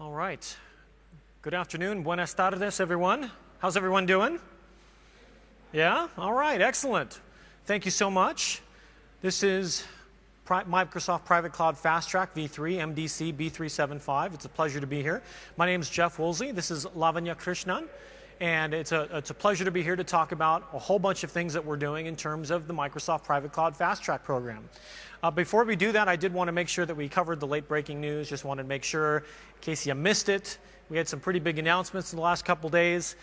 All right. Good afternoon. Buenas tardes, everyone. How's everyone doing? Yeah? All right. Excellent. Thank you so much. This is Microsoft Private Cloud Fast Track v3, MDC B375. It's a pleasure to be here. My name is Jeff Woolsey. This is Lavanya Krishnan. And it's a pleasure to be here to talk about a whole bunch of things that we're doing in terms of the Microsoft Private Cloud Fast Track program. Before we do that, I did want to make sure that we covered the late breaking news. Just wanted to make sure, in case you missed it, we had some pretty big announcements in the last couple days.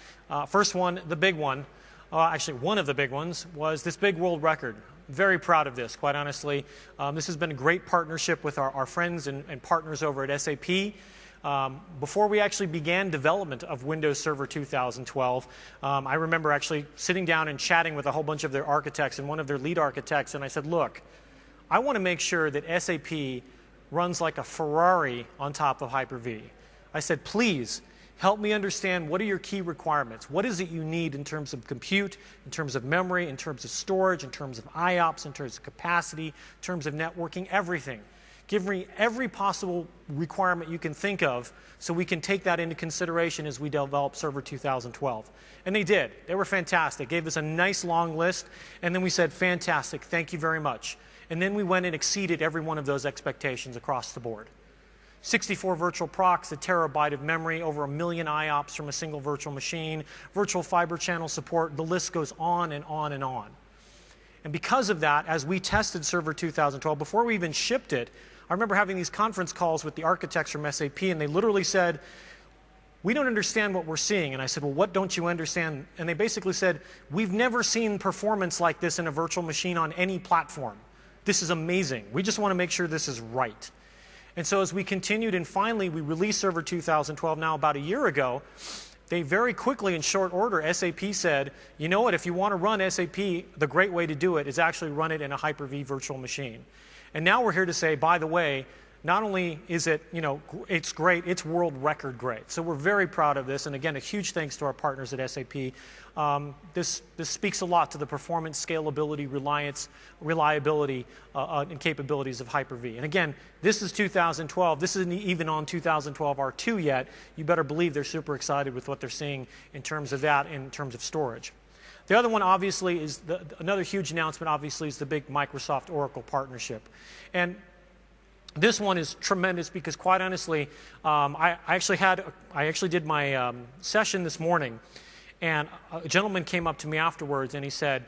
First one, the big one, actually one of the big ones, was this big world record. Very proud of this, quite honestly. This has been a great partnership with our friends and partners over at SAP. Before we actually began development of Windows Server 2012, I remember actually sitting down and chatting with a whole bunch of their architects and one of their lead architects, and I said, look, I want to make sure that SAP runs like a Ferrari on top of Hyper-V. I said, please help me understand what are your key requirements. What is it you need in terms of compute, in terms of memory, in terms of storage, in terms of IOPS, in terms of capacity, in terms of networking, everything. Give me every possible requirement you can think of so we can take that into consideration as we develop Server 2012. And they did. They were fantastic. Gave us a nice long list, and then we said, fantastic, thank you very much. And then we went and exceeded every one of those expectations across the board. 64 virtual procs, a terabyte of memory, over 1 million IOPS from a single virtual machine, virtual fiber channel support, the list goes on and on and on. And because of that, as we tested Server 2012, before we even shipped it, I remember having these conference calls with the architects from SAP, and they literally said, we don't understand what we're seeing. And I said, well, what don't you understand? And they basically said, we've never seen performance like this in a virtual machine on any platform. This is amazing. We just want to make sure this is right. And so as we continued, and finally we released Server 2012 now about a year ago, they very quickly, in short order, SAP said, you know what, if you want to run SAP, the great way to do it is actually run it in a Hyper-V virtual machine. And now we're here to say, by the way, not only is it, it's great, it's world record great. So we're very proud of this. And again, a huge thanks to our partners at SAP. This speaks a lot to the performance, scalability, reliability, and capabilities of Hyper-V. And again, this is 2012. This isn't even on 2012 R2 yet. You better believe they're super excited with what they're seeing in terms of that, in terms of storage. The other one, obviously, is another huge announcement, obviously, is the big Microsoft-Oracle partnership. And this one is tremendous because, quite honestly, I actually did my session this morning, and a gentleman came up to me afterwards, and he said,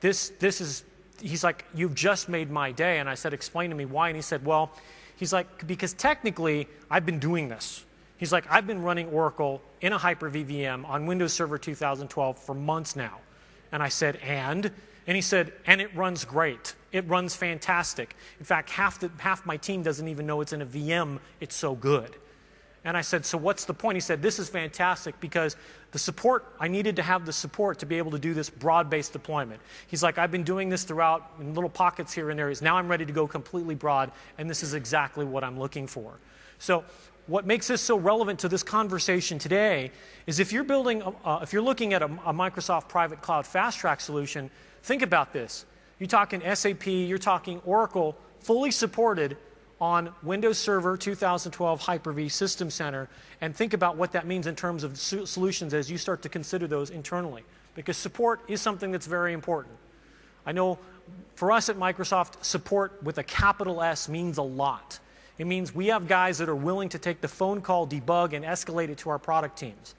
he's like, you've just made my day. And I said, explain to me why. And he said, well, he's like, because technically, I've been doing this. He's like, I've been running Oracle in a Hyper-V VM on Windows Server 2012 for months now. And I said, and? And he said, and it runs great. It runs fantastic. In fact, half my team doesn't even know it's in a VM. It's so good. And I said, so what's the point? He said, this is fantastic because the support, I needed to have the support to be able to do this broad-based deployment. He's like, I've been doing this throughout in little pockets here and there. Now I'm ready to go completely broad, and this is exactly what I'm looking for. So what makes this so relevant to this conversation today is if you're looking at a Microsoft Private Cloud Fast Track solution, think about this. You're talking SAP, you're talking Oracle, fully supported on Windows Server 2012 Hyper-V System Center, and think about what that means in terms of solutions as you start to consider those internally. Because support is something that's very important. I know for us at Microsoft, support with a capital S means a lot. It means we have guys that are willing to take the phone call, debug, and escalate it to our product teams.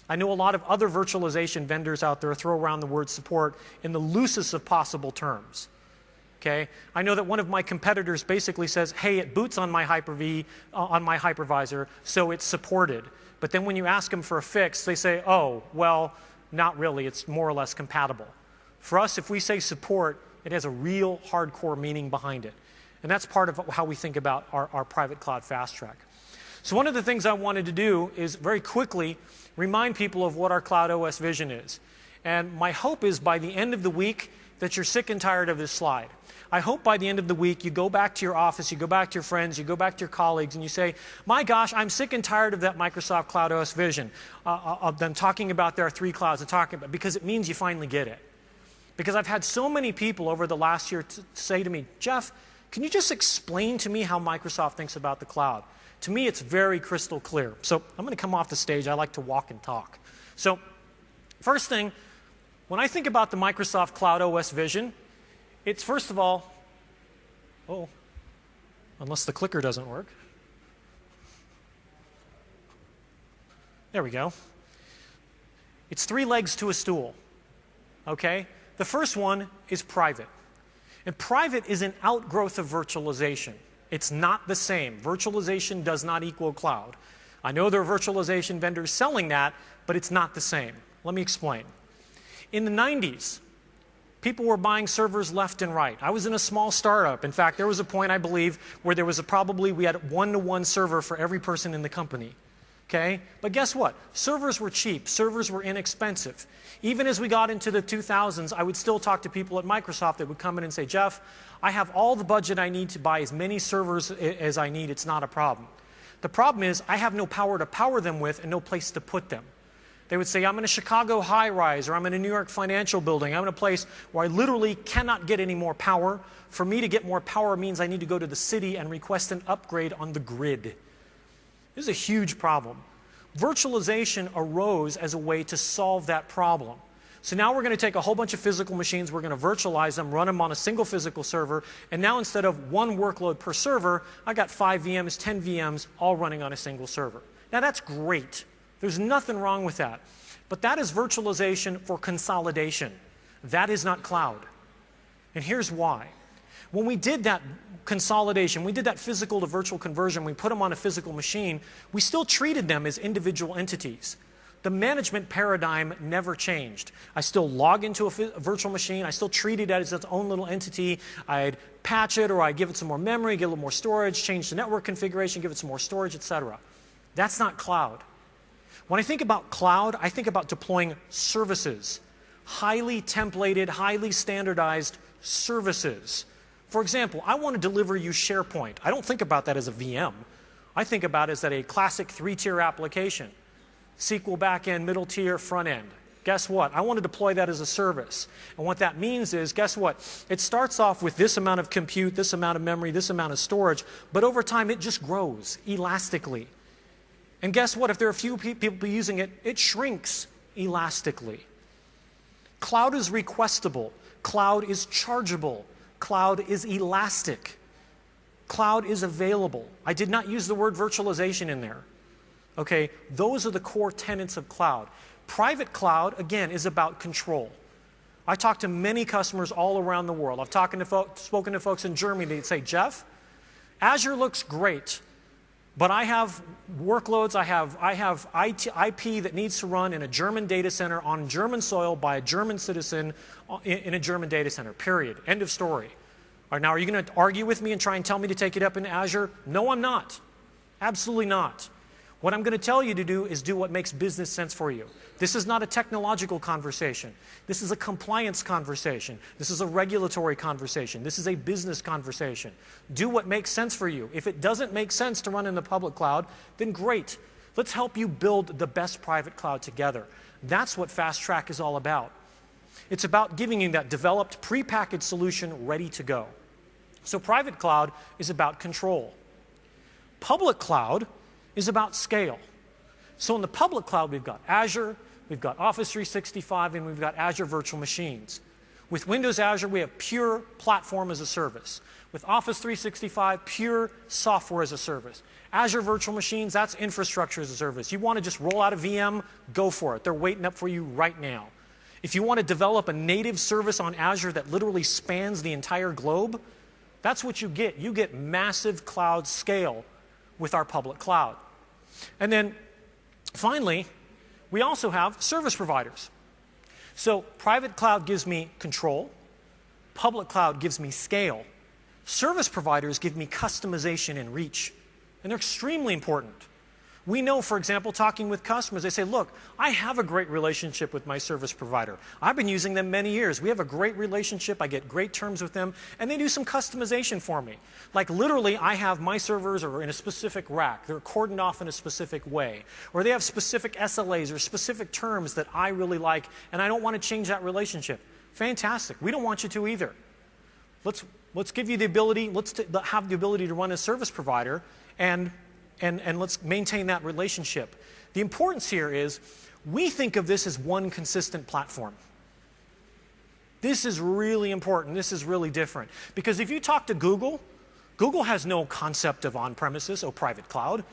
I know a lot of other virtualization vendors out there throw around the word support in the loosest of possible terms. Okay? I know that one of my competitors basically says, hey, it boots on my Hyper-V, on my hypervisor, so it's supported. But then when you ask them for a fix, they say, oh, well, not really. It's more or less compatible. For us, if we say support, it has a real hardcore meaning behind it. And that's part of how we think about our private cloud fast track. So one of the things I wanted to do is very quickly remind people of what our Cloud OS vision is. And my hope is by the end of the week that you're sick and tired of this slide. I hope by the end of the week you go back to your office, you go back to your friends, you go back to your colleagues, and you say, my gosh, I'm sick and tired of that Microsoft Cloud OS vision, of them talking about their 3 clouds and talking about, because it means you finally get it. Because I've had so many people over the last year say to me, Jeff, Can you just explain to me how Microsoft thinks about the cloud? To me, it's very crystal clear. So I'm going to come off the stage. I like to walk and talk. So first thing, when I think about the Microsoft Cloud OS vision, it's first of all, unless the clicker doesn't work. There we go. It's 3 legs to a stool, okay? The first one is private. And private is an outgrowth of virtualization. It's not the same. Virtualization does not equal cloud. I know there are virtualization vendors selling that, but it's not the same. Let me explain. In the 90s, people were buying servers left and right. I was in a small startup. In fact, there was a point, I believe, where there was we had 1-to-1 server for every person in the company. Okay? But guess what? Servers were cheap. Servers were inexpensive. Even as we got into the 2000s, I would still talk to people at Microsoft that would come in and say, Jeff, I have all the budget I need to buy as many servers as I need. It's not a problem. The problem is I have no power to power them with and no place to put them. They would say, I'm in a Chicago high-rise, or I'm in a New York financial building. I'm in a place where I literally cannot get any more power. For me to get more power means I need to go to the city and request an upgrade on the grid. This is a huge problem. Virtualization arose as a way to solve that problem. So now we're going to take a whole bunch of physical machines, we're going to virtualize them, run them on a single physical server, and now instead of 1 workload per server, I got 5 VMs, 10 VMs, all running on a single server. Now that's great. There's nothing wrong with that. But that is virtualization for consolidation. That is not cloud. And here's why. When we did that consolidation, we did that physical to virtual conversion, we put them on a physical machine, we still treated them as individual entities. The management paradigm never changed. I still log into a virtual machine, I still treat it as its own little entity, I'd patch it or I'd give it some more memory, give it a little more storage, change the network configuration, give it some more storage, etc. That's not cloud. When I think about cloud, I think about deploying services, highly templated, highly standardized services. For example, I want to deliver you SharePoint. I don't think about that as a VM. I think about it as a classic 3-tier application. SQL backend, middle tier, front end. Guess what? I want to deploy that as a service. And what that means is, guess what? It starts off with this amount of compute, this amount of memory, this amount of storage, but over time it just grows elastically. And guess what? If there are a few people using it, it shrinks elastically. Cloud is requestable. Cloud is chargeable. Cloud is elastic. Cloud is available. I did not use the word virtualization in there. Okay, those are the core tenets of cloud. Private cloud, again, is about control. I talk to many customers all around the world. I've spoken to folks in Germany. They'd say, Jeff, Azure looks great, but I have workloads, I have IP that needs to run in a German data center on German soil by a German citizen in a German data center, period. End of story. All right, now, are you going to argue with me and try and tell me to take it up in Azure? No, I'm not. Absolutely not. What I'm going to tell you to do is do what makes business sense for you. This is not a technological conversation. This is a compliance conversation. This is a regulatory conversation. This is a business conversation. Do what makes sense for you. If it doesn't make sense to run in the public cloud, then great. Let's help you build the best private cloud together. That's what Fast Track is all about. It's about giving you that developed, prepackaged solution ready to go. So private cloud is about control. Public cloud is about scale. So in the public cloud, we've got Azure, we've got Office 365, and we've got Azure Virtual Machines. With Windows Azure, we have pure platform as a service. With Office 365, pure software as a service. Azure Virtual Machines, that's infrastructure as a service. You want to just roll out a VM, go for it. They're waiting up for you right now. If you want to develop a native service on Azure that literally spans the entire globe, that's what you get. You get massive cloud scale with our public cloud. And then finally, we also have service providers. So private cloud gives me control. Public cloud gives me scale. Service providers give me customization and reach. And they're extremely important. We know, for example, talking with customers, they say, look, I have a great relationship with my service provider. I've been using them many years. We have a great relationship. I get great terms with them. And they do some customization for me. Like literally, I have my servers are in a specific rack. They're cordoned off in a specific way. Or they have specific SLAs or specific terms that I really like, and I don't want to change that relationship. Fantastic. We don't want you to either. Let's Let's give you the ability, have the ability to run a service provider, and let's maintain that relationship. The importance here is we think of this as one consistent platform. This is really important. This is really different. Because if you talk to Google, Google has no concept of on-premises or private cloud.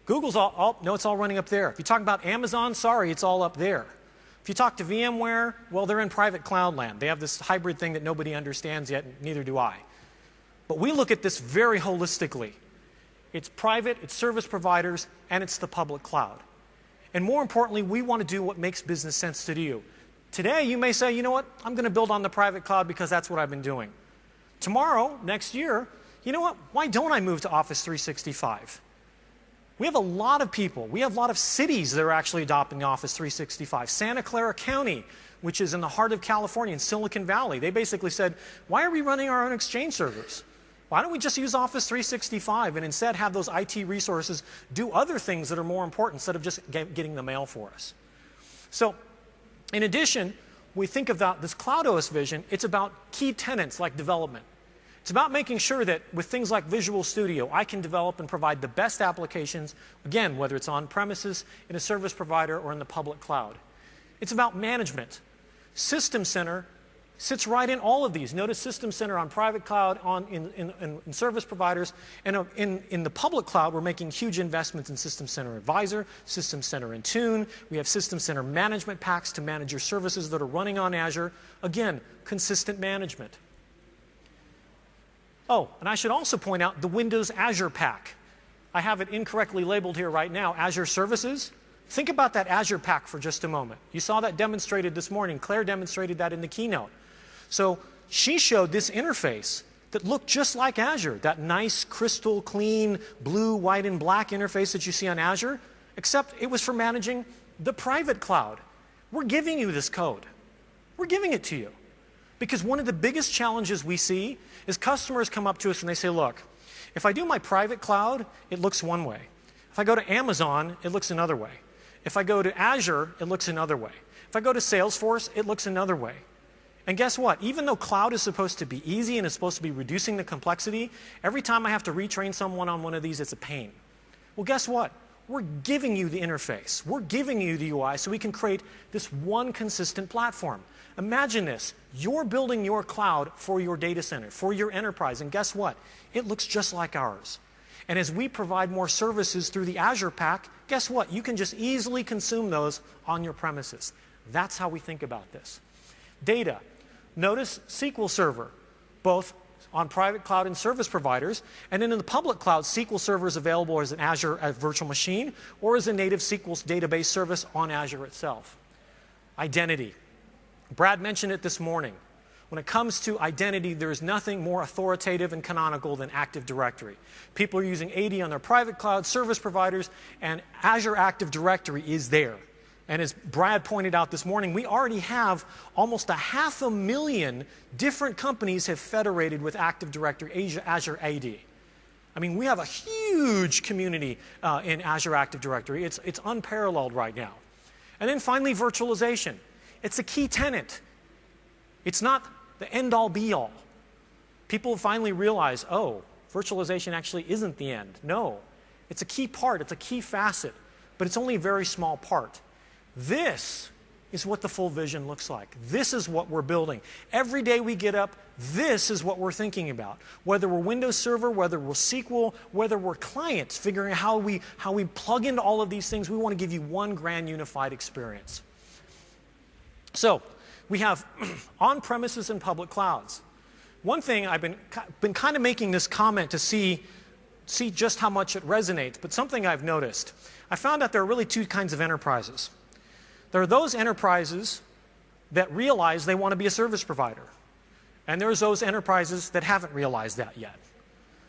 Google's no, it's all running up there. If you talk about Amazon, sorry, it's all up there. If you talk to VMware, well, they're in private cloud land. They have this hybrid thing that nobody understands yet, and neither do I. But we look at this very holistically. It's private, it's service providers, and it's the public cloud. And more importantly, we want to do what makes business sense to you. Today, you may say, you know what, I'm going to build on the private cloud because that's what I've been doing. Tomorrow, next year, you know what, why don't I move to Office 365? We have a lot of people, we have a lot of cities that are actually adopting Office 365. Santa Clara County, which is in the heart of California, in Silicon Valley, they basically said, why are we running our own Exchange servers? Why don't we just use Office 365 and instead have those IT resources do other things that are more important instead of just getting the mail for us? So, in addition, we think about this Cloud OS vision, it's about key tenets like development. It's about making sure that with things like Visual Studio, I can develop and provide the best applications, again, whether it's on premises, in a service provider, or in the public cloud. It's about management. System Center sits right in all of these. Notice System Center on private cloud, in service providers, and in the public cloud, we're making huge investments in System Center Advisor, System Center Intune. We have System Center management packs to manage your services that are running on Azure. Again, consistent management. Oh, and I should also point out the Windows Azure Pack. I have it incorrectly labeled here right now, Azure Services. Think about that Azure Pack for just a moment. You saw that demonstrated this morning. Claire demonstrated that in the keynote. So she showed this interface that looked just like Azure, that nice, crystal clean, blue, white, and black interface that you see on Azure, except it was for managing the private cloud. We're giving you this code. We're giving it to you. Because one of the biggest challenges we see is customers come up to us and they say, look, if I do my private cloud, it looks one way. If I go to Amazon, it looks another way. If I go to Azure, it looks another way. If I go to Salesforce, it looks another way. And guess what? Even though cloud is supposed to be easy and is supposed to be reducing the complexity, every time I have to retrain someone on one of these, it's a pain. Well, guess what? We're giving you the interface. We're giving you the UI so we can create this one consistent platform. Imagine this. You're building your cloud for your data center, for your enterprise, and guess what? It looks just like ours. And as we provide more services through the Azure Pack, guess what? You can just easily consume those on your premises. That's how we think about this. Data. Notice SQL Server, both on private cloud and service providers. And then in the public cloud, SQL Server is available as an Azure virtual machine or as a native SQL database service on Azure itself. Identity. Brad mentioned it this morning. When it comes to identity, there is nothing more authoritative and canonical than Active Directory. People are using AD on their private cloud service providers, and Azure Active Directory is there. And as Brad pointed out this morning, we already have almost 500,000 different companies have federated with Active Directory, Azure AD. I mean, we have a huge community in Azure Active Directory. It's unparalleled right now. And then finally, virtualization. It's a key tenet. It's not the end-all, be-all. People finally realize, oh, virtualization actually isn't the end. No, it's a key part. It's a key facet, but it's only a very small part. This is what the full vision looks like. This is what we're building. Every day we get up, this is what we're thinking about. Whether we're Windows Server, whether we're SQL, whether we're clients, figuring out how we plug into all of these things, we want to give you one grand unified experience. So, we have on-premises and public clouds. One thing I've been kind of making this comment to see just how much it resonates, but something I've noticed. I found out there are really two kinds of enterprises. There are those enterprises that realize they want to be a service provider. And there's those enterprises that haven't realized that yet.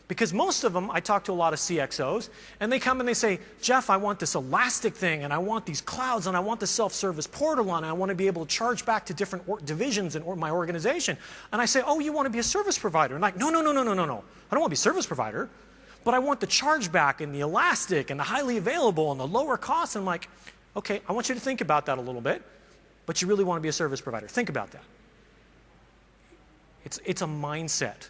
Because most of them, I talk to a lot of CXOs, and they come and they say, Jeff, I want this elastic thing, and I want these clouds, and I want the self-service portal, and I want to be able to charge back to different divisions in my organization. And I say, oh, you want to be a service provider? And like, no. I don't want to be a service provider, but I want the chargeback and the elastic and the highly available and the lower cost. And I'm like, okay, I want you to think about that a little bit, but you really want to be a service provider. Think about that. It's a mindset.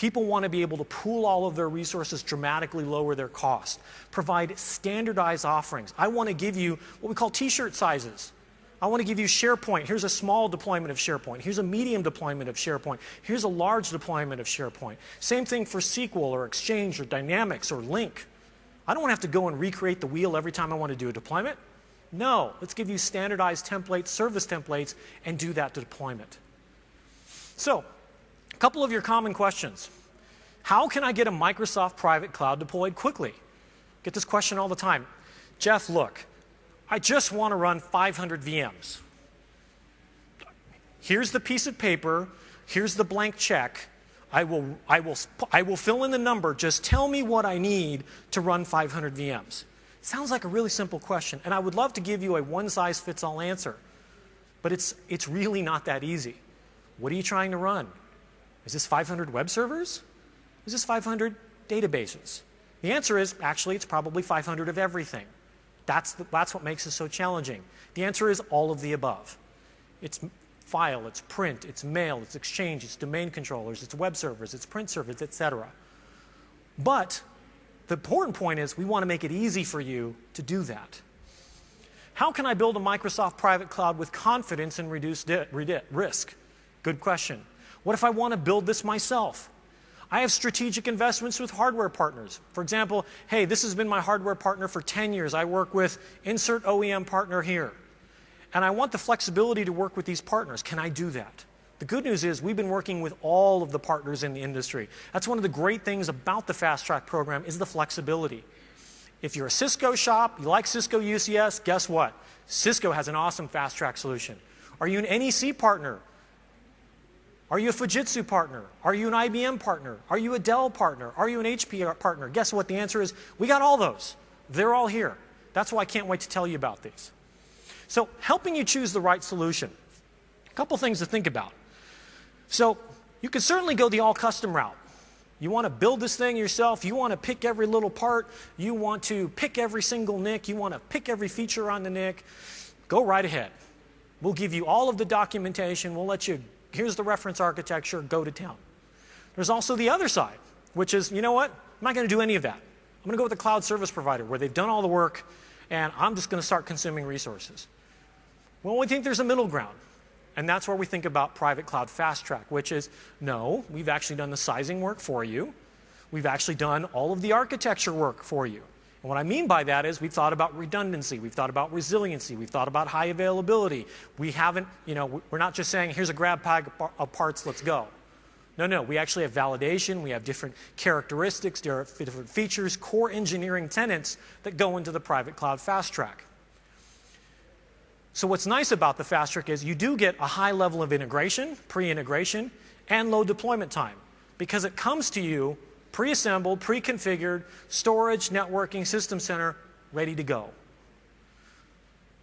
People want to be able to pool all of their resources, dramatically lower their cost, provide standardized offerings. I want to give you what we call t-shirt sizes. I want to give you SharePoint. Here's a small deployment of SharePoint. Here's a medium deployment of SharePoint. Here's a large deployment of SharePoint. Same thing for SQL or Exchange or Dynamics or Link. I don't want to have to go and recreate the wheel every time I want to do a deployment. No, let's give you standardized templates, service templates, and do that deployment. So, a couple of your common questions. How can I get a Microsoft private cloud deployed quickly? Get this question all the time. Jeff, look, I just want to run 500 VMs. Here's the piece of paper. Here's the blank check. I will fill in the number. Just tell me what I need to run 500 VMs. Sounds like a really simple question, and I would love to give you a one-size-fits-all answer, but it's really not that easy. What are you trying to run? Is this 500 web servers? Is this 500 databases? The answer is, actually, it's probably 500 of everything. That's what makes it so challenging. The answer is all of the above. It's file, it's print, it's mail, it's Exchange, it's domain controllers, it's web servers, it's print servers, etc. But the important point is we want to make it easy for you to do that. How can I build a Microsoft private cloud with confidence and reduce risk? Good question. What if I want to build this myself? I have strategic investments with hardware partners. For example, hey, this has been my hardware partner for 10 years. I work with insert OEM partner here. And I want the flexibility to work with these partners. Can I do that? The good news is we've been working with all of the partners in the industry. That's one of the great things about the Fast Track program is the flexibility. If you're a Cisco shop, you like Cisco UCS, guess what? Cisco has an awesome Fast Track solution. Are you an NEC partner? Are you a Fujitsu partner? Are you an IBM partner? Are you a Dell partner? Are you an HP partner? Guess what? The answer is we got all those. They're all here. That's why I can't wait to tell you about these. So helping you choose the right solution. A couple things to think about. So you can certainly go the all-custom route. You want to build this thing yourself. You want to pick every little part. You want to pick every single NIC. You want to pick every feature on the NIC. Go right ahead. We'll give you all of the documentation. We'll let you, here's the reference architecture, go to town. There's also the other side, which is, you know what? I'm not going to do any of that. I'm going to go with a cloud service provider where they've done all the work, and I'm just going to start consuming resources. Well, we think there's a middle ground. And that's where we think about private cloud fast track, which is, no, we've actually done the sizing work for you. We've actually done all of the architecture work for you. And what I mean by that is we've thought about redundancy, we've thought about resiliency, we've thought about high availability. We haven't, we're not just saying, here's a grab bag of parts, let's go. No, we actually have validation, we have different characteristics, different features, core engineering tenets that go into the private cloud fast track. So what's nice about the fast track is you do get a high level of integration, pre-integration, and low deployment time because it comes to you pre-assembled, pre-configured, storage, networking, system center, ready to go.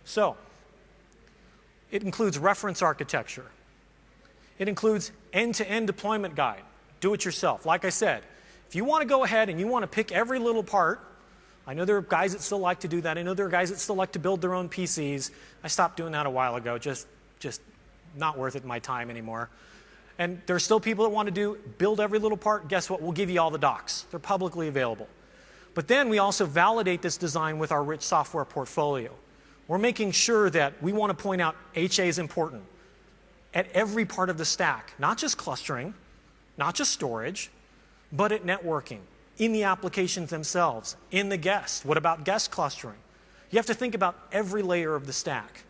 So it includes reference architecture. It includes end-to-end deployment guide. Do it yourself. Like I said, if you want to go ahead and you want to pick every little part, I know there are guys that still like to do that. I know there are guys that still like to build their own PCs. I stopped doing that a while ago, just not worth it my time anymore. And there are still people that want to build every little part. Guess what? We'll give you all the docs. They're publicly available. But then we also validate this design with our rich software portfolio. We're making sure that we want to point out HA is important at every part of the stack, not just clustering, not just storage, but at networking, in the applications themselves, in the guest. What about guest clustering? You have to think about every layer of the stack.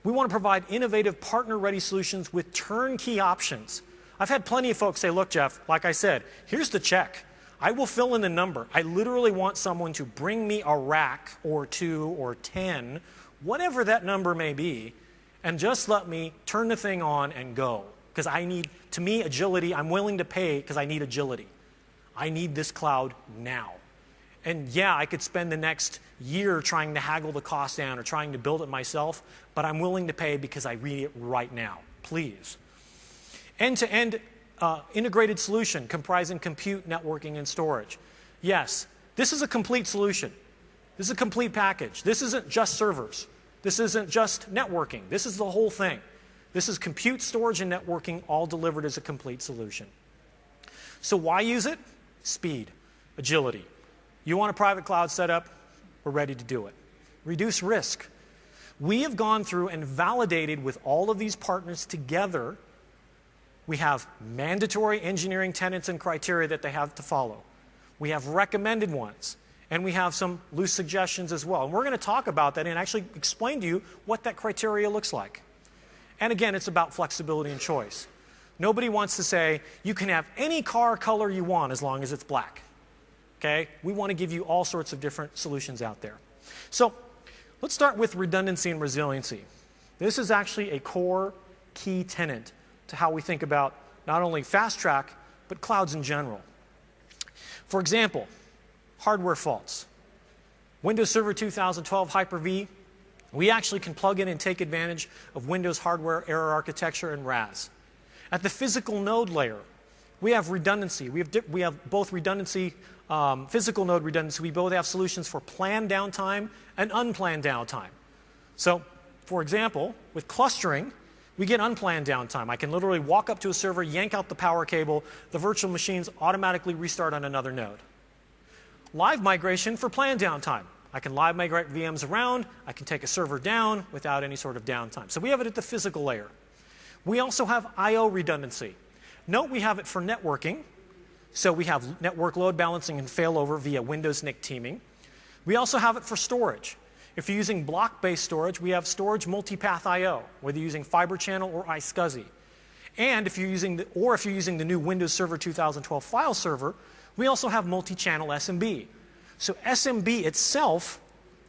We want to provide innovative partner-ready solutions with turnkey options. I've had plenty of folks say, look, Jeff, like I said, here's the check. I will fill in the number. I literally want someone to bring me a rack or 2 or 10, whatever that number may be, and just let me turn the thing on and go. Because I need, to me, agility. I'm willing to pay because I need agility. I need this cloud now. And yeah, I could spend the next year trying to haggle the cost down or trying to build it myself, but I'm willing to pay because I need it right now. Please. End-to-end integrated solution comprising compute, networking, and storage. Yes, this is a complete solution. This is a complete package. This isn't just servers. This isn't just networking. This is the whole thing. This is compute, storage, and networking all delivered as a complete solution. So why use it? Speed, agility. You want a private cloud setup? We're ready to do it. Reduce risk. We have gone through and validated with all of these partners together. We have mandatory engineering tenets and criteria that they have to follow. We have recommended ones. And we have some loose suggestions as well. And we're going to talk about that and actually explain to you what that criteria looks like. And again, it's about flexibility and choice. Nobody wants to say, you can have any car color you want as long as it's black. Okay? We want to give you all sorts of different solutions out there. So let's start with redundancy and resiliency. This is actually a core key tenet to how we think about not only fast track, but clouds in general. For example, hardware faults. Windows Server 2012 Hyper-V, we actually can plug in and take advantage of Windows hardware error architecture and RAS. At the physical node layer, we have redundancy. We have both redundancy, physical node redundancy. We both have solutions for planned downtime and unplanned downtime. So, for example, with clustering, we get unplanned downtime. I can literally walk up to a server, yank out the power cable, the virtual machines automatically restart on another node. Live migration for planned downtime. I can live migrate VMs around. I can take a server down without any sort of downtime. So we have it at the physical layer. We also have I/O redundancy. Note we have it for networking. So we have network load balancing and failover via Windows NIC teaming. We also have it for storage. If you're using block-based storage, we have storage multipath I/O, whether you're using Fiber Channel or iSCSI. And if you're using the new Windows Server 2012 file server, we also have multi-channel SMB. So SMB itself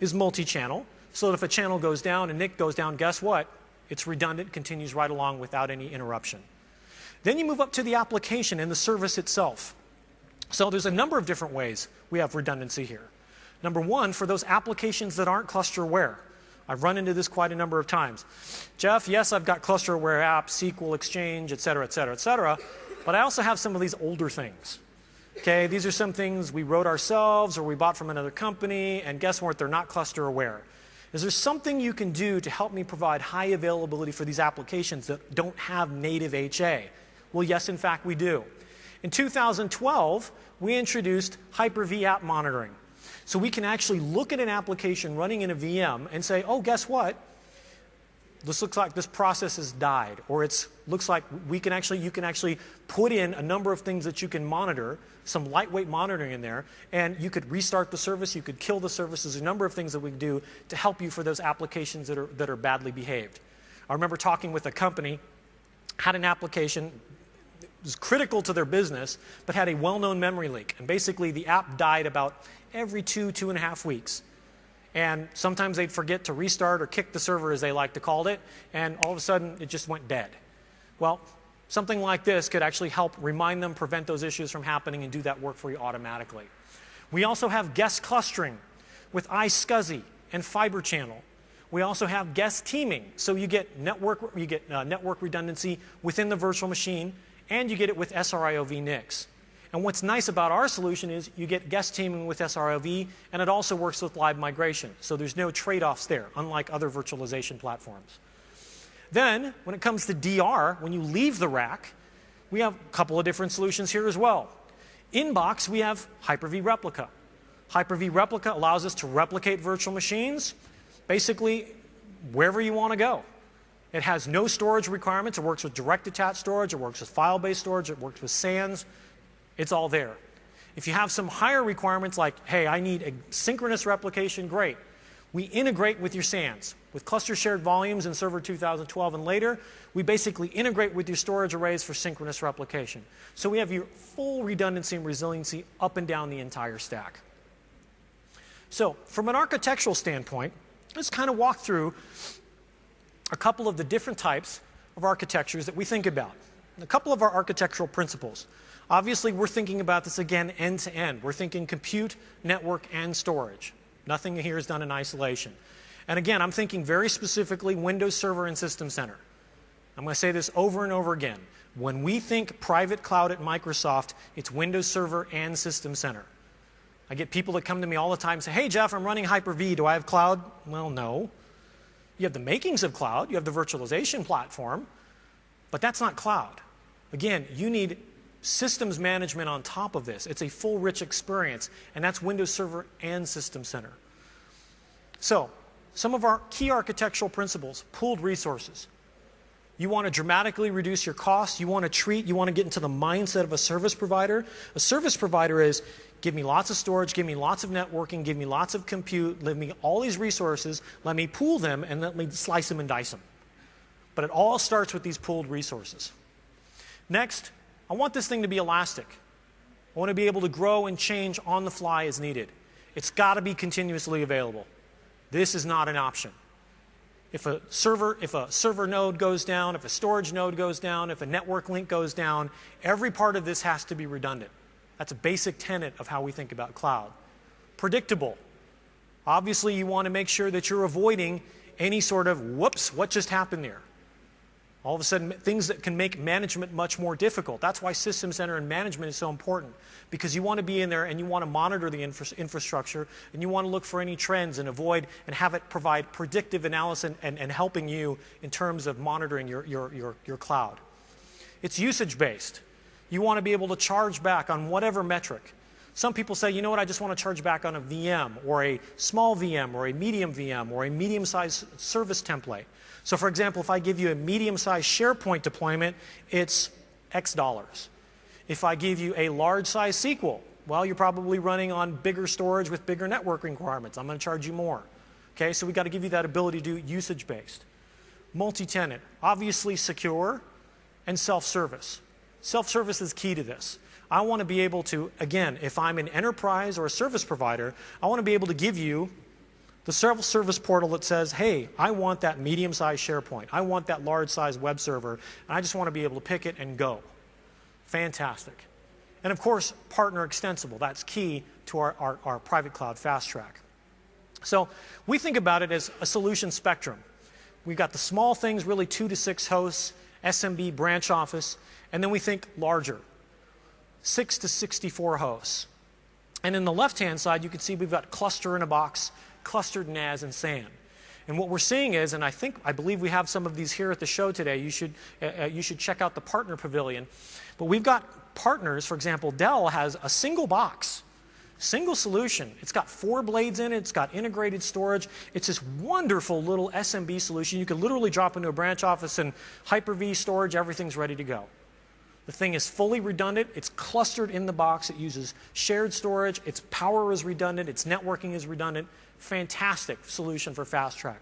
is multi-channel, so that if a channel goes down and NIC goes down, guess what? It's redundant, continues right along without any interruption. Then you move up to the application and the service itself. So there's a number of different ways we have redundancy here. Number one, for those applications that aren't cluster aware. I've run into this quite a number of times. Jeff, yes, I've got cluster aware apps, SQL, Exchange, et cetera, et cetera, et cetera, but I also have some of these older things. Okay, these are some things we wrote ourselves or we bought from another company, and guess what? They're not cluster aware. Is there something you can do to help me provide high availability for these applications that don't have native HA? Well, yes, in fact, we do. In 2012, we introduced Hyper-V app monitoring. So we can actually look at an application running in a VM and say, oh, guess what? This looks like this process has died, or it looks like you can actually put in a number of things that you can monitor, some lightweight monitoring in there, and you could restart the service, you could kill the service. There's a number of things that we can do to help you for those applications that are badly behaved. I remember talking with a company, had an application, it was critical to their business, but had a well-known memory leak. And basically the app died about every 2.5 weeks. And sometimes they'd forget to restart or kick the server, as they like to call it, and all of a sudden it just went dead. Well, something like this could actually help remind them, prevent those issues from happening, and do that work for you automatically. We also have guest clustering with iSCSI and Fiber Channel. We also have guest teaming, so you get network redundancy within the virtual machine, and you get it with SRIOV NICs. And what's nice about our solution is you get guest teaming with SRIOV, and it also works with live migration. So there's no trade-offs there, unlike other virtualization platforms. Then, when it comes to DR, when you leave the rack, we have a couple of different solutions here as well. In-box, we have Hyper-V Replica. Hyper-V Replica allows us to replicate virtual machines, basically wherever you want to go. It has no storage requirements. It works with direct attached storage. It works with file-based storage. It works with SANs. It's all there. If you have some higher requirements like, hey, I need a synchronous replication, great. We integrate with your SANs. With cluster shared volumes in Server 2012 and later, we basically integrate with your storage arrays for synchronous replication. So we have your full redundancy and resiliency up and down the entire stack. So from an architectural standpoint, let's kind of walk through a couple of the different types of architectures that we think about. A couple of our architectural principles. Obviously, we're thinking about this again end-to-end. We're thinking compute, network, and storage. Nothing here is done in isolation. And again, I'm thinking very specifically Windows Server and System Center. I'm going to say this over and over again. When we think private cloud at Microsoft, it's Windows Server and System Center. I get people that come to me all the time and say, hey, Jeff, I'm running Hyper-V. Do I have cloud? Well, no. You have the makings of cloud. You have the virtualization platform. But that's not cloud. Again, you need systems management on top of this. It's a full rich experience, and that's Windows Server and System Center. So, some of our key architectural principles: pooled resources. You want to dramatically reduce your costs. You want to get into the mindset of a service provider. A service provider is, give me lots of storage, give me lots of networking, give me lots of compute, give me all these resources, let me pool them, and let me slice them and dice them. But it all starts with these pooled resources. Next, I want this thing to be elastic. I want to be able to grow and change on the fly as needed. It's got to be continuously available. This is not an option. If a server node goes down, if a storage node goes down, if a network link goes down, every part of this has to be redundant. That's a basic tenet of how we think about cloud. Predictable. Obviously, you want to make sure that you're avoiding any sort of, whoops, what just happened there? All of a sudden, things that can make management much more difficult. That's why System Center and management is so important, because you want to be in there and you want to monitor the infrastructure, and you want to look for any trends and avoid and have it provide predictive analysis and helping you in terms of monitoring your cloud. It's usage-based. You want to be able to charge back on whatever metric. Some people say, you know what, I just want to charge back on a VM or a small VM or a medium VM or a medium-sized service template. So for example, if I give you a medium-sized SharePoint deployment, it's X dollars. If I give you a large-size SQL, well, you're probably running on bigger storage with bigger network requirements. I'm going to charge you more. Okay, so we've got to give you that ability to do usage-based. Multi-tenant, obviously secure, and self-service. Self-service is key to this. I want to be able to, again, if I'm an enterprise or a service provider, I want to be able to give you the self-service portal that says, hey, I want that medium-sized SharePoint. I want that large-sized web server. And I just want to be able to pick it and go. Fantastic. And of course, partner extensible. That's key to our private cloud fast track. So we think about it as a solution spectrum. We've got the small things, really 2 to 6 hosts, SMB branch office, and then we think larger, 6 to 64 hosts. And in the left-hand side, you can see we've got cluster in a box, clustered NAS and SAN. And what we're seeing is, and I believe we have some of these here at the show today, you should check out the partner pavilion. But we've got partners, for example, Dell has a single box, single solution. It's got 4 blades in it, it's got integrated storage. It's this wonderful little SMB solution. You can literally drop into a branch office and Hyper-V storage, everything's ready to go. The thing is fully redundant, it's clustered in the box, it uses shared storage, its power is redundant, its networking is redundant. Fantastic solution for fast track.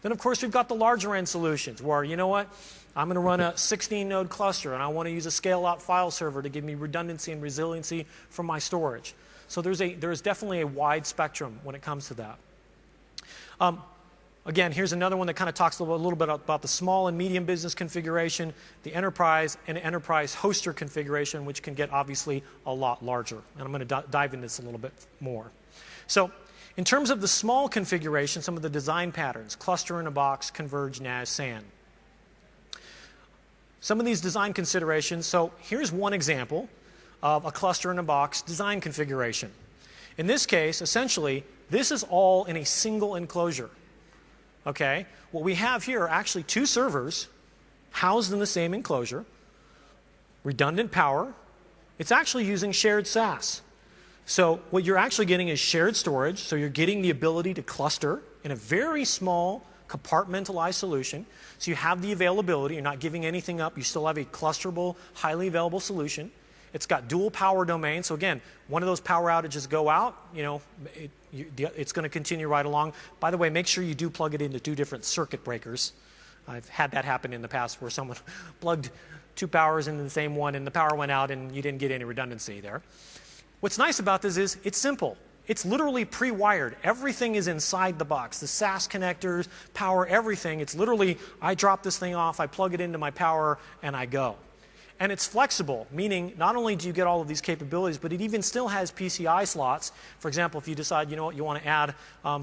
Then of course we've got the larger end solutions where, you know what, I'm going to run a 16 node cluster and I want to use a scale out file server to give me redundancy and resiliency from my storage. So there's definitely a wide spectrum when it comes to that. Again, here's another one that kind of talks a little bit about the small and medium business configuration, the enterprise and enterprise hoster configuration, which can get obviously a lot larger. And I'm going to dive into this a little bit more. So in terms of the small configuration, some of the design patterns, cluster in a box, converge, NAS, SAN. Some of these design considerations, so here's one example of a cluster in a box design configuration. In this case, essentially, this is all in a single enclosure. Okay, what we have here are actually 2 servers housed in the same enclosure, redundant power. It's actually using shared SAS. So what you're actually getting is shared storage, so you're getting the ability to cluster in a very small compartmentalized solution. So you have the availability, you're not giving anything up, you still have a clusterable, highly available solution. It's got dual power domains, so again, one of those power outages go out, you know, it's going to continue right along. By the way, make sure you do plug it into 2 different circuit breakers. I've had that happen in the past where someone plugged 2 powers into the same one and the power went out and you didn't get any redundancy there. What's nice about this is it's simple. It's literally pre-wired. Everything is inside the box. The SAS connectors, power, everything. It's literally, I drop this thing off, I plug it into my power, and I go. And it's flexible, meaning not only do you get all of these capabilities, but it even still has PCI slots. For example, if you decide, you know what, you want to add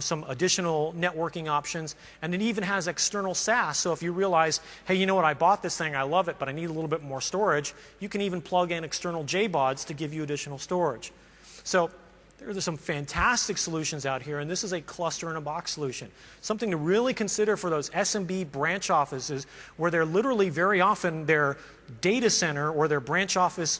some additional networking options, and it even has external SAS. So if you realize, hey, you know what, I bought this thing, I love it, but I need a little bit more storage, you can even plug in external JBODs to give you additional storage. So There are some fantastic solutions out here, and this is a cluster-in-a-box solution. Something to really consider for those SMB branch offices where they're literally very often their data center or their branch office,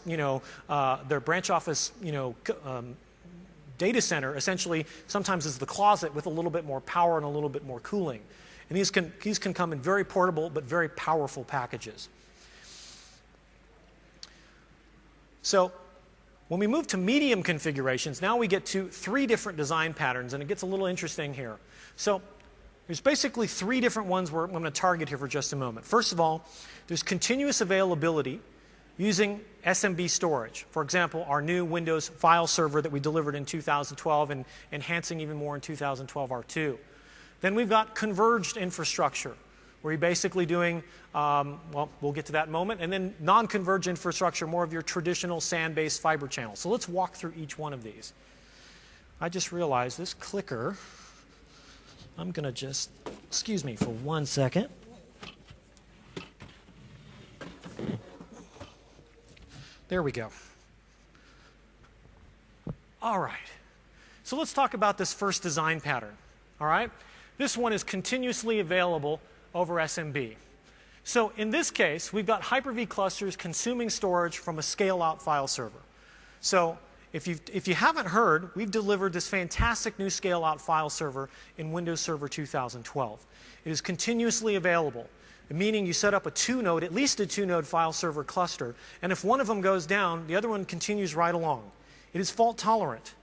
data center essentially sometimes is the closet with a little bit more power and a little bit more cooling. And these can come in very portable but very powerful packages. So when we move to medium configurations, now we get to 3 different design patterns, and it gets a little interesting here. So there's basically 3 different ones I'm going to target here for just a moment. First of all, there's continuous availability using SMB storage. For example, our new Windows file server that we delivered in 2012 and enhancing even more in 2012 R2. Then we've got converged infrastructure, where you're basically doing, well, we'll get to that in a moment, and then non-converged infrastructure, more of your traditional SAN-based fiber channels. So let's walk through each one of these. I just realized this clicker, I'm going to just, excuse me for 1 second. There we go. All right. So let's talk about this first design pattern. All right. This one is continuously available over SMB. So in this case, we've got Hyper-V clusters consuming storage from a scale-out file server. So if you haven't heard, we've delivered this fantastic new scale-out file server in Windows Server 2012. It is continuously available, meaning you set up a 2-node, at least a 2-node file server cluster, and if one of them goes down, the other one continues right along. It is fault tolerant.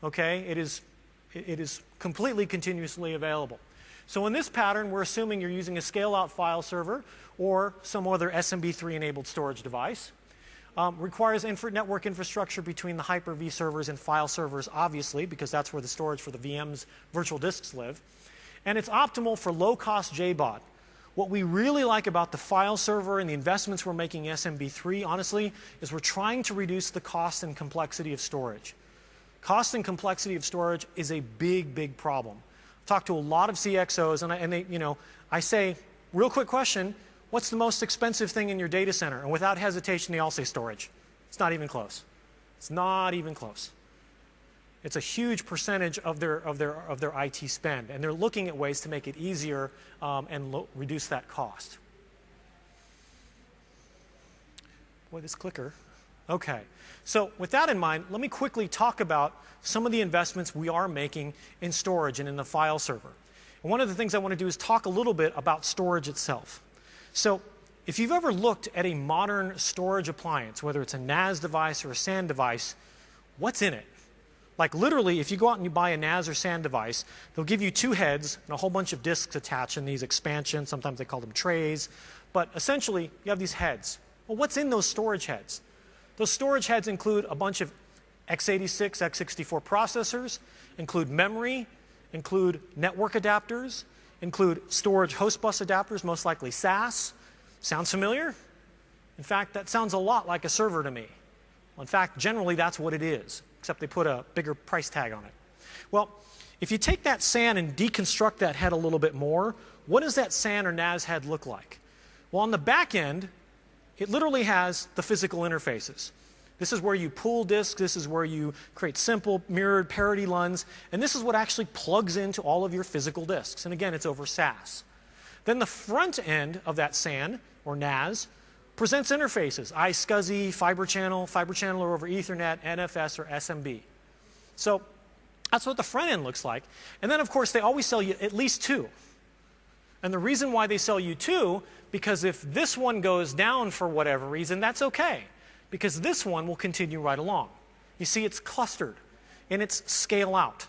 Okay? It is completely continuously available. So in this pattern, we're assuming you're using a scale-out file server or some other SMB3 enabled storage device. Requires network infrastructure between the Hyper-V servers and file servers, obviously, because that's where the storage for the VMs virtual disks live. And it's optimal for low-cost JBOD. What we really like about the file server and the investments we're making in SMB3, honestly, is we're trying to reduce the cost and complexity of storage. Cost and complexity of storage is a big, big problem. I've talked to a lot of CXOs, and I say, real quick question, what's the most expensive thing in your data center? And without hesitation, they all say storage. It's not even close. It's not even close. It's a huge percentage of their IT spend, and they're looking at ways to make it easier and reduce that cost. Boy, this clicker. Okay. So with that in mind, let me quickly talk about some of the investments we are making in storage and in the file server. And one of the things I want to do is talk a little bit about storage itself. So if you've ever looked at a modern storage appliance, whether it's a NAS device or a SAN device, what's in it? Like literally, if you go out and you buy a NAS or SAN device, they'll give you 2 heads and a whole bunch of disks attached in these expansions. Sometimes they call them trays. But essentially, you have these heads. Well, what's in those storage heads? Those storage heads include a bunch of x86, x64 processors, include memory, include network adapters, include storage host bus adapters, most likely SAS. Sounds familiar? In fact, that sounds a lot like a server to me. Well, in fact, generally that's what it is, except they put a bigger price tag on it. Well, if you take that SAN and deconstruct that head a little bit more, what does that SAN or NAS head look like? Well, on the back end, it literally has the physical interfaces. This is where you pull disks, this is where you create simple mirrored parity LUNs, and this is what actually plugs into all of your physical disks. And again, it's over SAS. Then the front end of that SAN or NAS presents interfaces, iSCSI, fiber channel or over Ethernet, NFS, or SMB. So that's what the front end looks like. And then, of course, they always sell you at least 2. And the reason why they sell you 2, because if this one goes down for whatever reason, that's okay. Because this one will continue right along. You see, it's clustered, and it's scale out.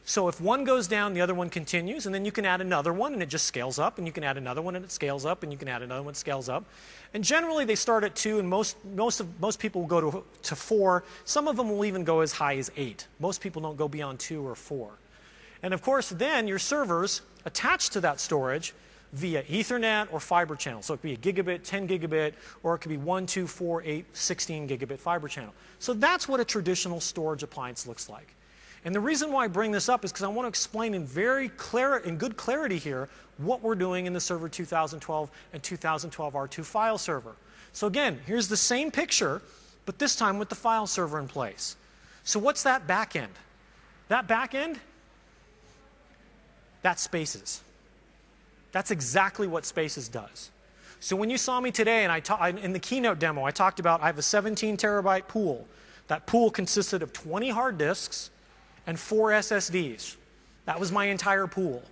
So if one goes down, the other one continues, and then you can add another one, and it just scales up, and you can add another one, and it scales up, and you can add another one, it scales up. And generally, they start at 2, and most people will go to 4. Some of them will even go as high as 8. Most people don't go beyond 2 or 4. And of course, then your servers attach to that storage via Ethernet or fiber channel. So it could be a gigabit, 10 gigabit, or it could be 1, 2, 4, 8, 16 gigabit fiber channel. So that's what a traditional storage appliance looks like. And the reason why I bring this up is because I want to explain in good clarity here what we're doing in the Server 2012 and 2012 R2 file server. So again, here's the same picture, but this time with the file server in place. So what's that back end? That back end, that's Spaces. That's exactly what Spaces does. So when you saw me today, and in the keynote demo, I talked about I have a 17 terabyte pool. That pool consisted of 20 hard disks and 4 SSDs. That was my entire pool.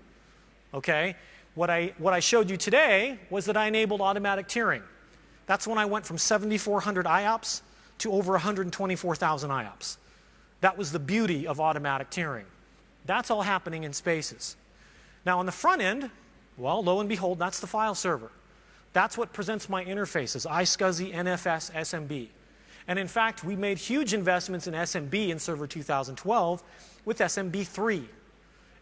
Okay? What I showed you today was that I enabled automatic tiering. That's when I went from 7,400 IOPS to over 124,000 IOPS. That was the beauty of automatic tiering. That's all happening in Spaces. Now on the front end, well, lo and behold, that's the file server. That's what presents my interfaces, iSCSI, NFS, SMB. And in fact, we made huge investments in SMB in Server 2012 with SMB3.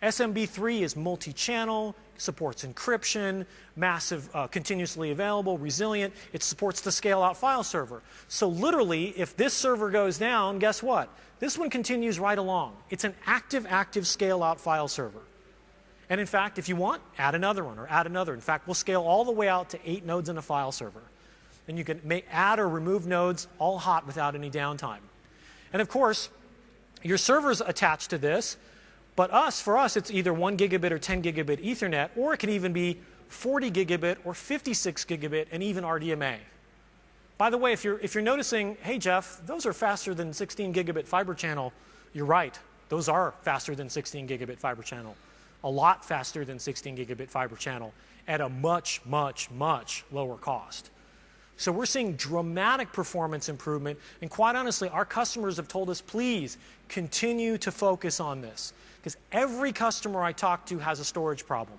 SMB3 is multi-channel, supports encryption, massive, continuously available, resilient. It supports the scale-out file server. So literally, if this server goes down, guess what? This one continues right along. It's an active scale-out file server. And in fact, if you want, add another one or add another. In fact, we'll scale all the way out to 8 nodes in a file server. And you can add or remove nodes all hot without any downtime. And of course, your server's attached to this. But for us, it's either 1 gigabit or 10 gigabit Ethernet, or it can even be 40 gigabit or 56 gigabit and even RDMA. By the way, if you're noticing, hey Jeff, those are faster than 16 gigabit fiber channel, you're right. Those are faster than 16 gigabit fiber channel. A lot faster than 16 gigabit fiber channel at a much lower cost. So we're seeing dramatic performance improvement, and quite honestly, our customers have told us, please continue to focus on this. Because every customer I talk to has a storage problem.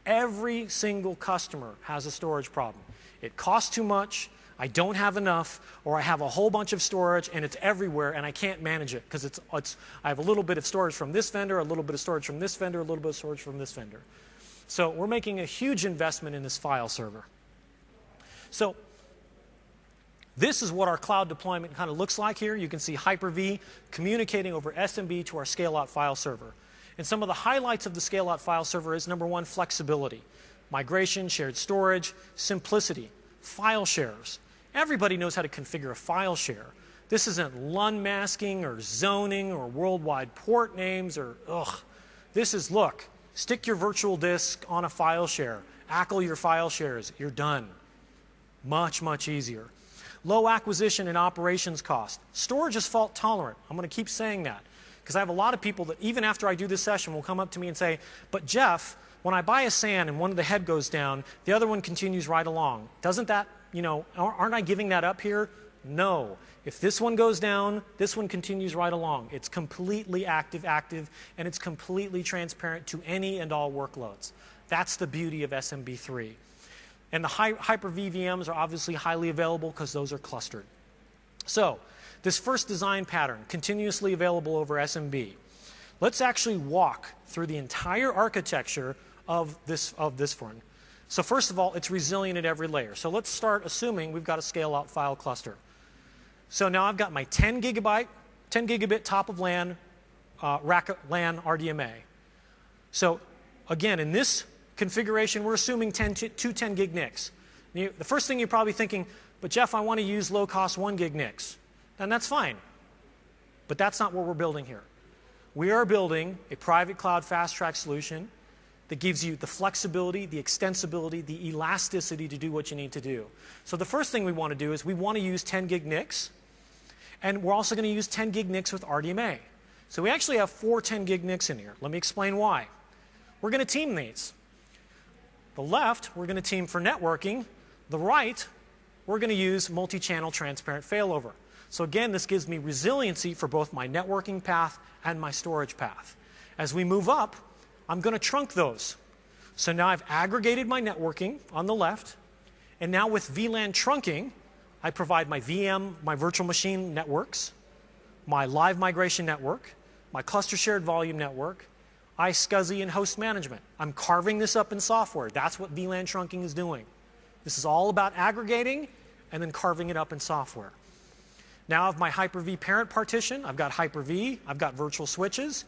Every single customer has a storage problem. It costs too much, I don't have enough, or I have a whole bunch of storage and it's everywhere and I can't manage it because I have a little bit of storage from this vendor, a little bit of storage from this vendor, a little bit of storage from this vendor. So we're making a huge investment in this file server. So this is what our cloud deployment kind of looks like here. You can see Hyper-V communicating over SMB to our scale-out file server. And some of the highlights of the scale-out file server is, number one, flexibility. Migration, shared storage, simplicity, file shares. Everybody knows how to configure a file share. This isn't LUN masking or zoning or worldwide port names or This is, look, stick your virtual disk on a file share, ACL your file shares, you're done. Much easier. Low acquisition and operations cost. Storage is fault tolerant. I'm going to keep saying that because I have a lot of people that even after I do this session will come up to me and say, but Jeff, when I buy a SAN and one of the head goes down, the other one continues right along. Doesn't that, aren't I giving that up here? No. If this one goes down, this one continues right along. It's completely active, and it's completely transparent to any and all workloads. That's the beauty of SMB3. And the Hyper-V VMs are obviously highly available because those are clustered. So this first design pattern, continuously available over SMB. Let's actually walk through the entire architecture of this one. So first of all, it's resilient at every layer. So let's start assuming we've got a scale-out file cluster. So now I've got my 10 gigabit top of LAN, rack LAN RDMA. So again, in this configuration, we're assuming two 10 gig NICs. The first thing you're probably thinking, but Jeff, I want to use low-cost 1 gig NICs. And that's fine. But that's not what we're building here. We are building a private cloud fast-track solution that gives you the flexibility, the extensibility, the elasticity to do what you need to do. So the first thing we want to do is we want to use 10 gig NICs, and we're also going to use 10 gig NICs with RDMA. So we actually have 4 10 gig NICs in here. Let me explain why. We're going to team these. The left, we're going to team for networking. The right, we're going to use multi-channel transparent failover. So again, this gives me resiliency for both my networking path and my storage path. As we move up, I'm going to trunk those. So now I've aggregated my networking on the left, and now with VLAN trunking, I provide my VM, my virtual machine networks, my live migration network, my cluster shared volume network, iSCSI and host management. I'm carving this up in software. That's what VLAN trunking is doing. This is all about aggregating and then carving it up in software. Now I have my Hyper-V parent partition. I've got Hyper-V. I've got virtual switches.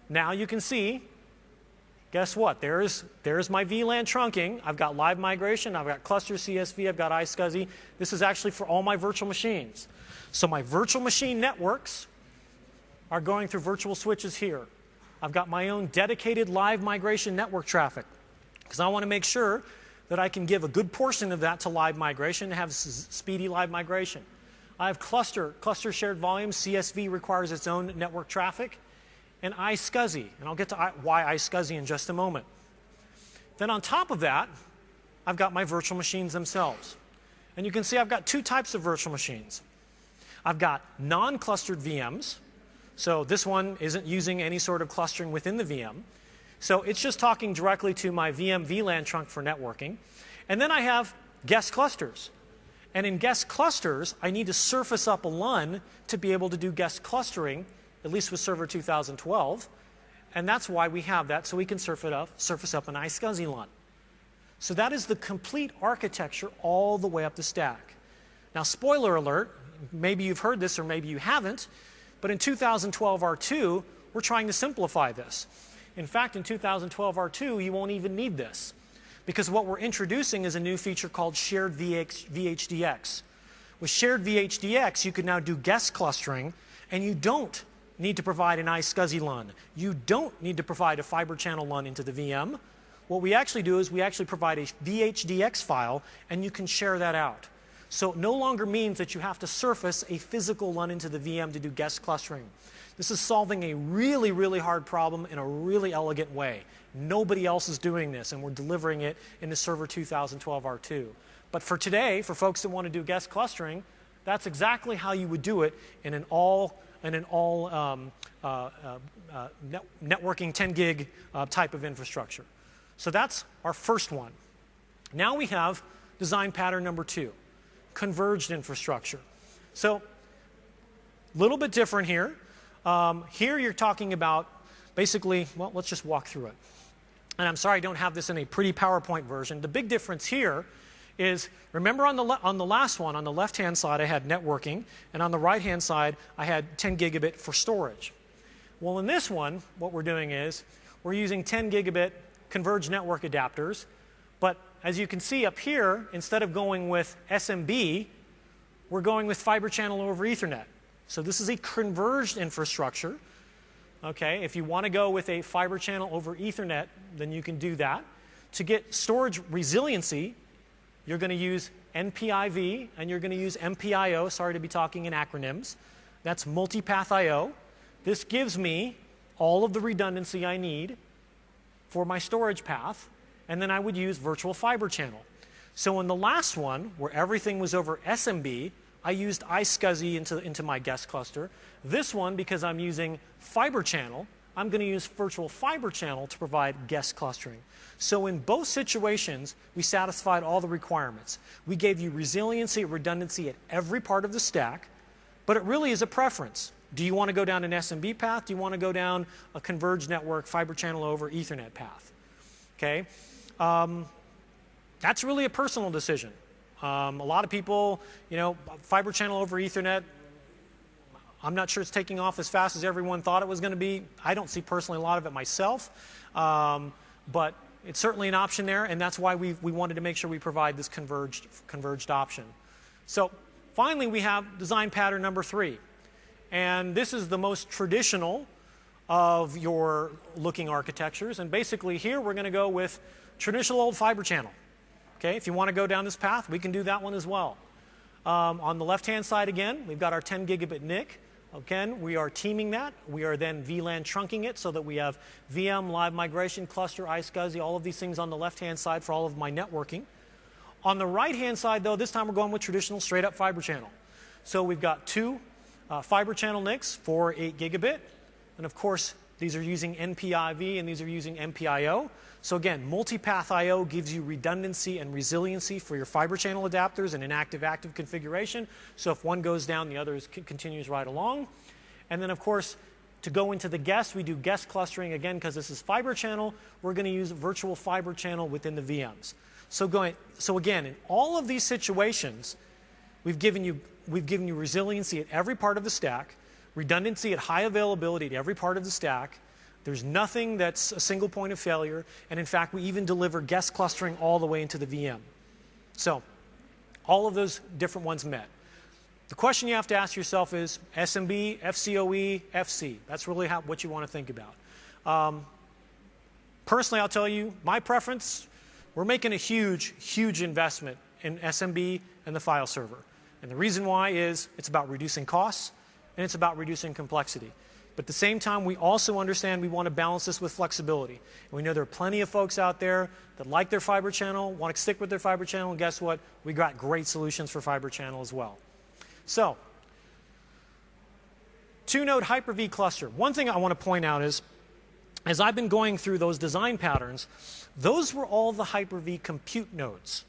Now you can see, guess what? There's my VLAN trunking. I've got live migration. I've got cluster CSV. I've got iSCSI. This is actually for all my virtual machines. So my virtual machine networks are going through virtual switches here. I've got my own dedicated live migration network traffic because I want to make sure that I can give a good portion of that to live migration and have speedy live migration. I have cluster shared volume. CSV requires its own network traffic. And iSCSI, and I'll get to why iSCSI in just a moment. Then on top of that, I've got my virtual machines themselves. And you can see I've got two types of virtual machines. I've got non-clustered VMs. So this one isn't using any sort of clustering within the VM. So it's just talking directly to my VM VLAN trunk for networking. And then I have guest clusters. And in guest clusters, I need to surface up a LUN to be able to do guest clustering, at least with Server 2012. And that's why we have that, so we can surface up an iSCSI LUN. So that is the complete architecture all the way up the stack. Now, spoiler alert, maybe you've heard this or maybe you haven't, but in 2012 R2, we're trying to simplify this. In fact, in 2012 R2, you won't even need this, because what we're introducing is a new feature called Shared VHDX. With Shared VHDX, you can now do guest clustering, and you don't need to provide an iSCSI LUN. You don't need to provide a fiber channel LUN into the VM. What we actually do is we actually provide a VHDX file, and you can share that out. So it no longer means that you have to surface a physical LUN into the VM to do guest clustering. This is solving a really, really hard problem in a really elegant way. Nobody else is doing this, and we're delivering it in the Server 2012 R2. But for today, for folks that want to do guest clustering, that's exactly how you would do it in an networking 10 gig type of infrastructure. So that's our first one. Now we have design pattern number 2, converged infrastructure. So a little bit different here. Here you're talking about basically, well, let's just walk through it. And I'm sorry I don't have this in a pretty PowerPoint version. The big difference here is, remember on the last one, on the left-hand side, I had networking, and on the right-hand side, I had 10 gigabit for storage. Well, in this one, what we're doing is we're using 10 gigabit converged network adapters, but as you can see up here, instead of going with SMB, we're going with fiber channel over Ethernet. So this is a converged infrastructure. Okay, if you want to go with a fiber channel over Ethernet, then you can do that. To get storage resiliency, you're going to use NPIV and you're going to use MPIO. Sorry to be talking in acronyms. That's multipath I/O. This gives me all of the redundancy I need for my storage path, and then I would use virtual fiber channel. So in the last one, where everything was over SMB, I used iSCSI into my guest cluster. This one, because I'm using fiber channel, I'm going to use virtual fiber channel to provide guest clustering. So in both situations, we satisfied all the requirements. We gave you resiliency, redundancy at every part of the stack, but it really is a preference. Do you want to go down an SMB path? Do you want to go down a converged network, fiber channel over Ethernet path? Okay, that's really a personal decision. A lot of people, fiber channel over Ethernet, I'm not sure it's taking off as fast as everyone thought it was going to be. I don't see personally a lot of it myself, but it's certainly an option there, and that's why we wanted to make sure we provide this converged option. So finally, we have design pattern number 3. And this is the most traditional of your looking architectures. And basically here, we're going to go with traditional old fiber channel. Okay, if you want to go down this path, we can do that one as well. On the left-hand side again, we've got our 10 gigabit NIC. Again, we are teaming that. We are then VLAN trunking it so that we have VM, live migration, cluster, iSCSI, all of these things on the left-hand side for all of my networking. On the right-hand side, though, this time we're going with traditional straight-up fiber channel. So we've got 2 fiber channel NICs for 8 gigabit. And of course, these are using NPIV and these are using MPIO. So again, multipath I/O gives you redundancy and resiliency for your fiber channel adapters in an active-active configuration. So if one goes down, the other continues right along. And then of course, to go into the guest, we do guest clustering again because this is fiber channel. We're going to use virtual fiber channel within the VMs. So again, in all of these situations, we've given you resiliency at every part of the stack, redundancy at high availability at every part of the stack. There's nothing that's a single point of failure. And in fact, we even deliver guest clustering all the way into the VM. So all of those different ones met. The question you have to ask yourself is SMB, FCOE, FC. That's really what you want to think about. Personally, I'll tell you, my preference, we're making a huge, huge investment in SMB and the file server. And the reason why is it's about reducing costs and it's about reducing complexity. But at the same time, we also understand we want to balance this with flexibility. And we know there are plenty of folks out there that like their fiber channel, want to stick with their fiber channel, and guess what? We got great solutions for fiber channel as well. So, 2-node Hyper-V cluster. One thing I want to point out is, as I've been going through those design patterns, those were all the Hyper-V compute nodes.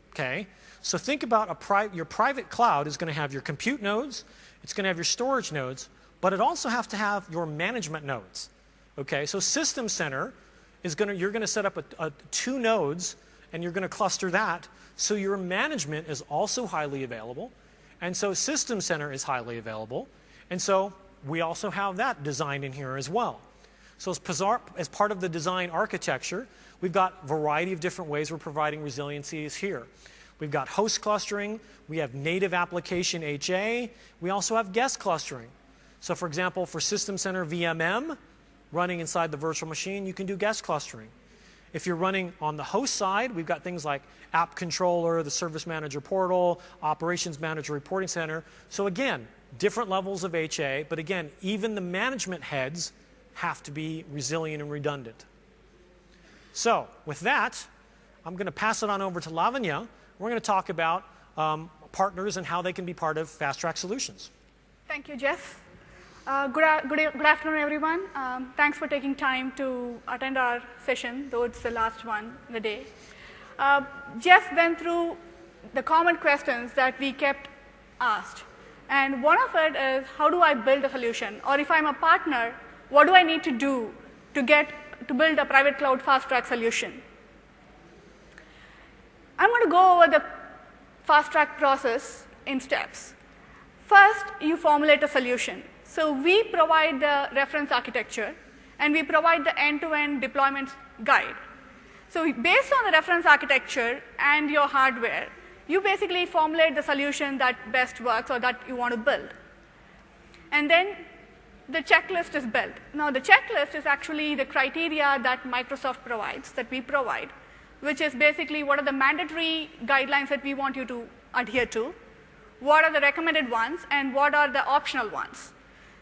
Okay? So think about your private cloud is going to have your compute nodes, it's going to have your storage nodes, but it also has to have your management nodes. Okay? So System Center is you're going to set up 2 nodes, and you're going to cluster that, so your management is also highly available. And so System Center is highly available. And so we also have that designed in here as well. So as part of the design architecture, we've got a variety of different ways we're providing resiliencies here. We've got host clustering. We have native application HA. We also have guest clustering. So for example, for System Center VMM running inside the virtual machine, you can do guest clustering. If you're running on the host side, we've got things like App Controller, the Service Manager Portal, Operations Manager Reporting Center. So again, different levels of HA, but again, even the management heads have to be resilient and redundant. So with that, I'm going to pass it on over to Lavanya. We're going to talk about partners and how they can be part of Fast Track Solutions. Thank you, Jeff. Good afternoon, everyone. Thanks for taking time to attend our session, though it's the last one in the day. Jeff went through the common questions that we kept asked. And one of it is, how do I build a solution? Or if I'm a partner, what do I need to do to build a private cloud fast track solution? I'm going to go over the fast track process in steps. First, you formulate a solution. So we provide the reference architecture, and we provide the end-to-end deployment guide. So based on the reference architecture and your hardware, you basically formulate the solution that best works or that you want to build. And then the checklist is built. Now, the checklist is actually the criteria that Microsoft provides, that we provide, which is basically what are the mandatory guidelines that we want you to adhere to, what are the recommended ones, and what are the optional ones.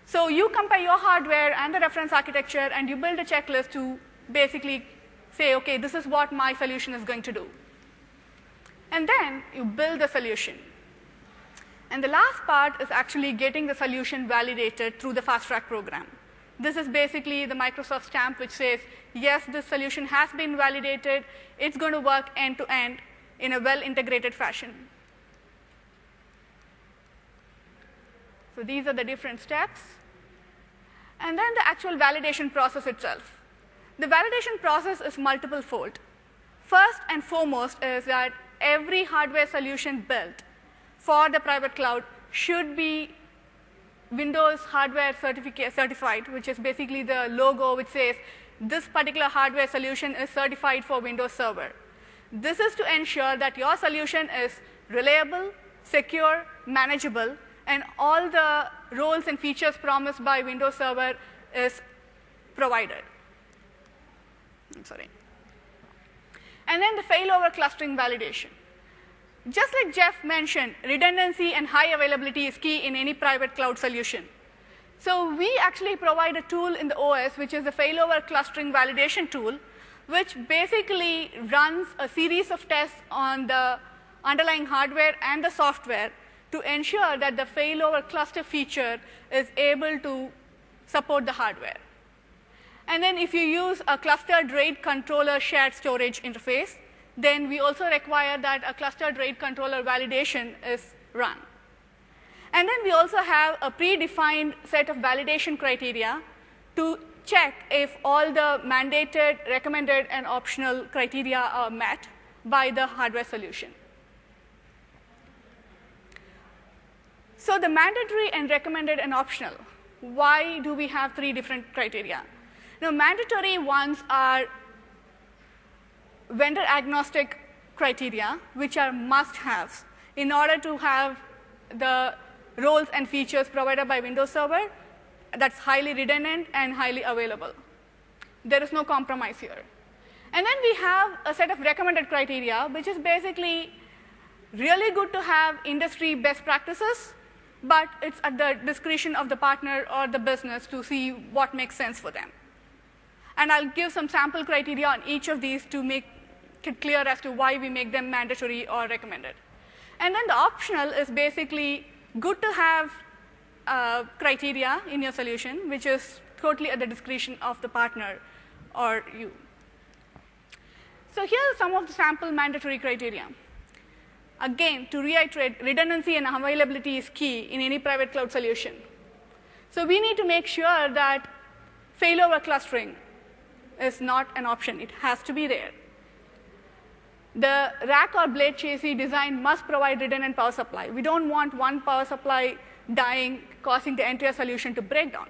So you compare your hardware and the reference architecture, and you build a checklist to basically say, OK, this is what my solution is going to do. And then you build the solution. And the last part is actually getting the solution validated through the Fast Track program. This is basically the Microsoft stamp, which says, yes, this solution has been validated. It's going to work end-to-end in a well-integrated fashion. So these are the different steps. And then the actual validation process itself. The validation process is multiple-fold. First and foremost is that every hardware solution built for the private cloud should be Windows hardware certified, which is basically the logo which says this particular hardware solution is certified for Windows Server. This is to ensure that your solution is reliable, secure, manageable, and all the roles and features promised by Windows Server is provided. I'm sorry. And then the failover clustering validation. Just like Jeff mentioned, redundancy and high availability is key in any private cloud solution. So we actually provide a tool in the OS, which is the failover clustering validation tool, which basically runs a series of tests on the underlying hardware and the software to ensure that the failover cluster feature is able to support the hardware. And then if you use a clustered RAID controller shared storage interface, then we also require that a clustered RAID controller validation is run. And then we also have a predefined set of validation criteria to check if all the mandated, recommended, and optional criteria are met by the hardware solution. So the mandatory and recommended and optional, why do we have 3 different criteria? Now, mandatory ones are vendor agnostic criteria, which are must-haves in order to have the roles and features provided by Windows Server that's highly redundant and highly available. There is no compromise here. And then we have a set of recommended criteria, which is basically really good to have industry best practices, but it's at the discretion of the partner or the business to see what makes sense for them. And I'll give some sample criteria on each of these to make it clear as to why we make them mandatory or recommended. And then the optional is basically good to have criteria in your solution, which is totally at the discretion of the partner or you. So here are some of the sample mandatory criteria. Again, to reiterate, redundancy and availability is key in any private cloud solution. So we need to make sure that failover clustering is not an option. It has to be there. The rack or blade chassis design must provide redundant power supply. We don't want one power supply dying, causing the entire solution to break down.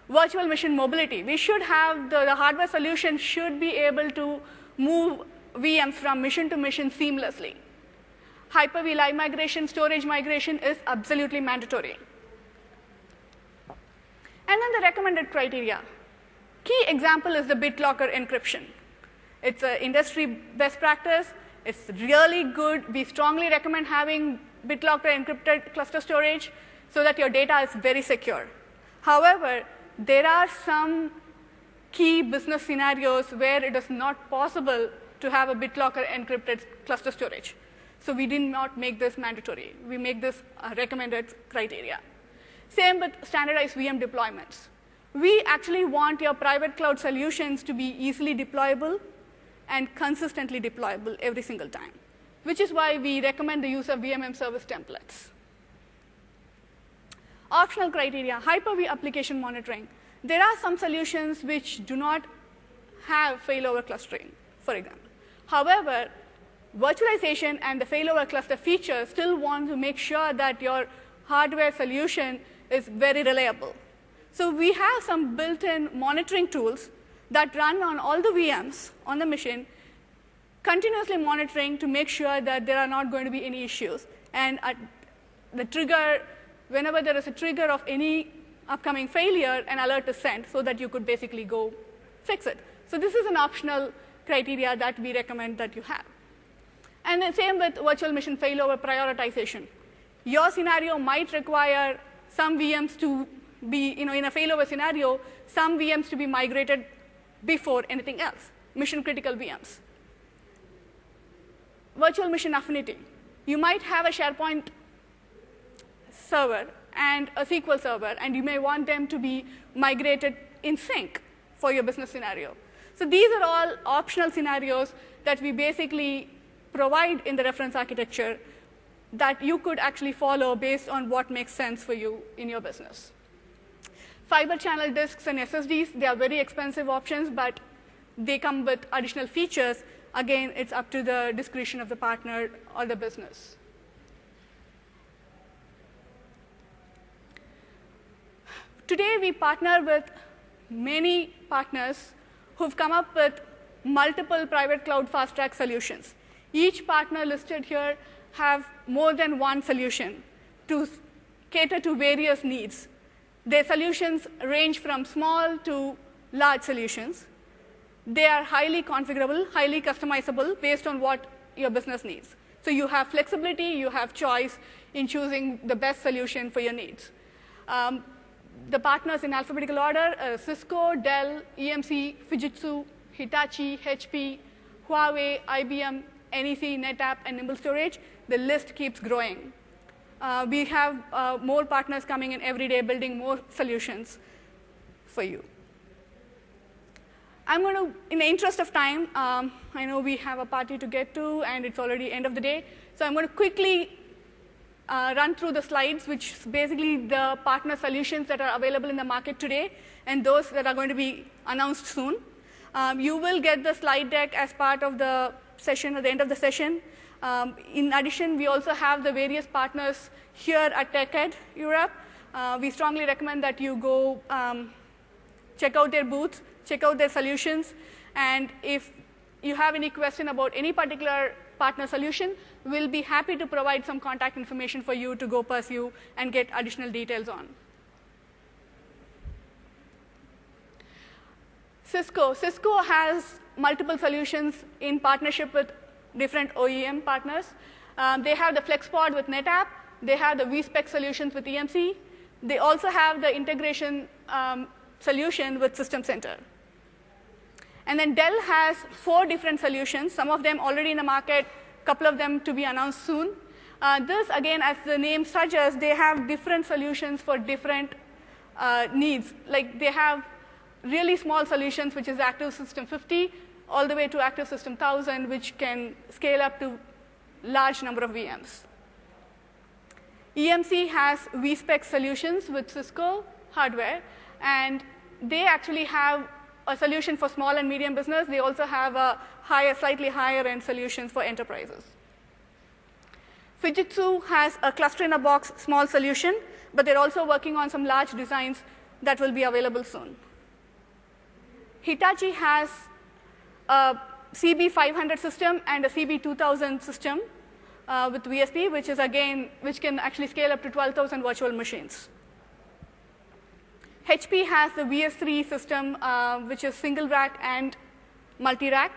Virtual machine mobility. We should have the hardware solution should be able to move VMs from machine to machine seamlessly. Hyper-V live migration, storage migration is absolutely mandatory. And then the recommended criteria. Key example is the BitLocker encryption. It's an industry best practice. It's really good. We strongly recommend having BitLocker encrypted cluster storage so that your data is very secure. However, there are some key business scenarios where it is not possible to have a BitLocker encrypted cluster storage. So we did not make this mandatory. We make this a recommended criteria. Same with standardized VM deployments. We actually want your private cloud solutions to be easily deployable and consistently deployable every single time, which is why we recommend the use of VMM service templates. Optional criteria, Hyper-V application monitoring. There are some solutions which do not have failover clustering, for example. However, virtualization and the failover cluster features still want to make sure that your hardware solution is very reliable. So we have some built-in monitoring tools that run on all the VMs on the machine, continuously monitoring to make sure that there are not going to be any issues. And at the trigger, whenever there is a trigger of any upcoming failure, an alert is sent so that you could basically go fix it. So this is an optional criteria that we recommend that you have. And the same with virtual machine failover prioritization. Your scenario might require some VMs to be, in a failover scenario, some VMs to be migrated before anything else, mission critical VMs. Virtual machine affinity. You might have a SharePoint server and a SQL server, and you may want them to be migrated in sync for your business scenario. So these are all optional scenarios that we basically provide in the reference architecture that you could actually follow based on what makes sense for you in your business. Fiber channel disks and SSDs, they are very expensive options, but they come with additional features. Again, it's up to the discretion of the partner or the business. Today, we partner with many partners who've come up with multiple private cloud fast track solutions. Each partner listed here have more than one solution to cater to various needs. Their solutions range from small to large solutions. They are highly configurable, highly customizable based on what your business needs. So you have flexibility, you have choice in choosing the best solution for your needs. The partners in alphabetical order, Cisco, Dell, EMC, Fujitsu, Hitachi, HP, Huawei, IBM, NEC, NetApp, and Nimble Storage. The list keeps growing. We have more partners coming in every day, building more solutions for you. I'm going to, in the interest of time, I know we have a party to get to, and it's already end of the day. So I'm going to quickly run through the slides, which is basically the partner solutions that are available in the market today, and those that are going to be announced soon. You will get the slide deck as part of the session, at the end of the session. In addition, we also have the various partners here at TechEd Europe. We strongly recommend that you go check out their booths, check out their solutions, and if you have any question about any particular partner solution, we'll be happy to provide some contact information for you to go pursue and get additional details on. Cisco has multiple solutions in partnership with different OEM partners. They have the FlexPod with NetApp. They have the vSpec solutions with EMC. They also have the integration solution with System Center. And then Dell has 4 different solutions, some of them already in the market, a couple of them to be announced soon. This, again, as the name suggests, they have different solutions for different needs. Like they have really small solutions, which is Active System 50, all the way to Active System 1000, which can scale up to large number of VMs. EMC has vSpec solutions with Cisco hardware, and they actually have a solution for small and medium business. They also have a slightly higher end solutions for enterprises. Fujitsu has a cluster-in-a-box small solution, but they're also working on some large designs that will be available soon. Hitachi has a CB500 system and a CB2000 system with VSP, which can actually scale up to 12,000 virtual machines. HP has the VS3 system, which is single rack and multi-rack.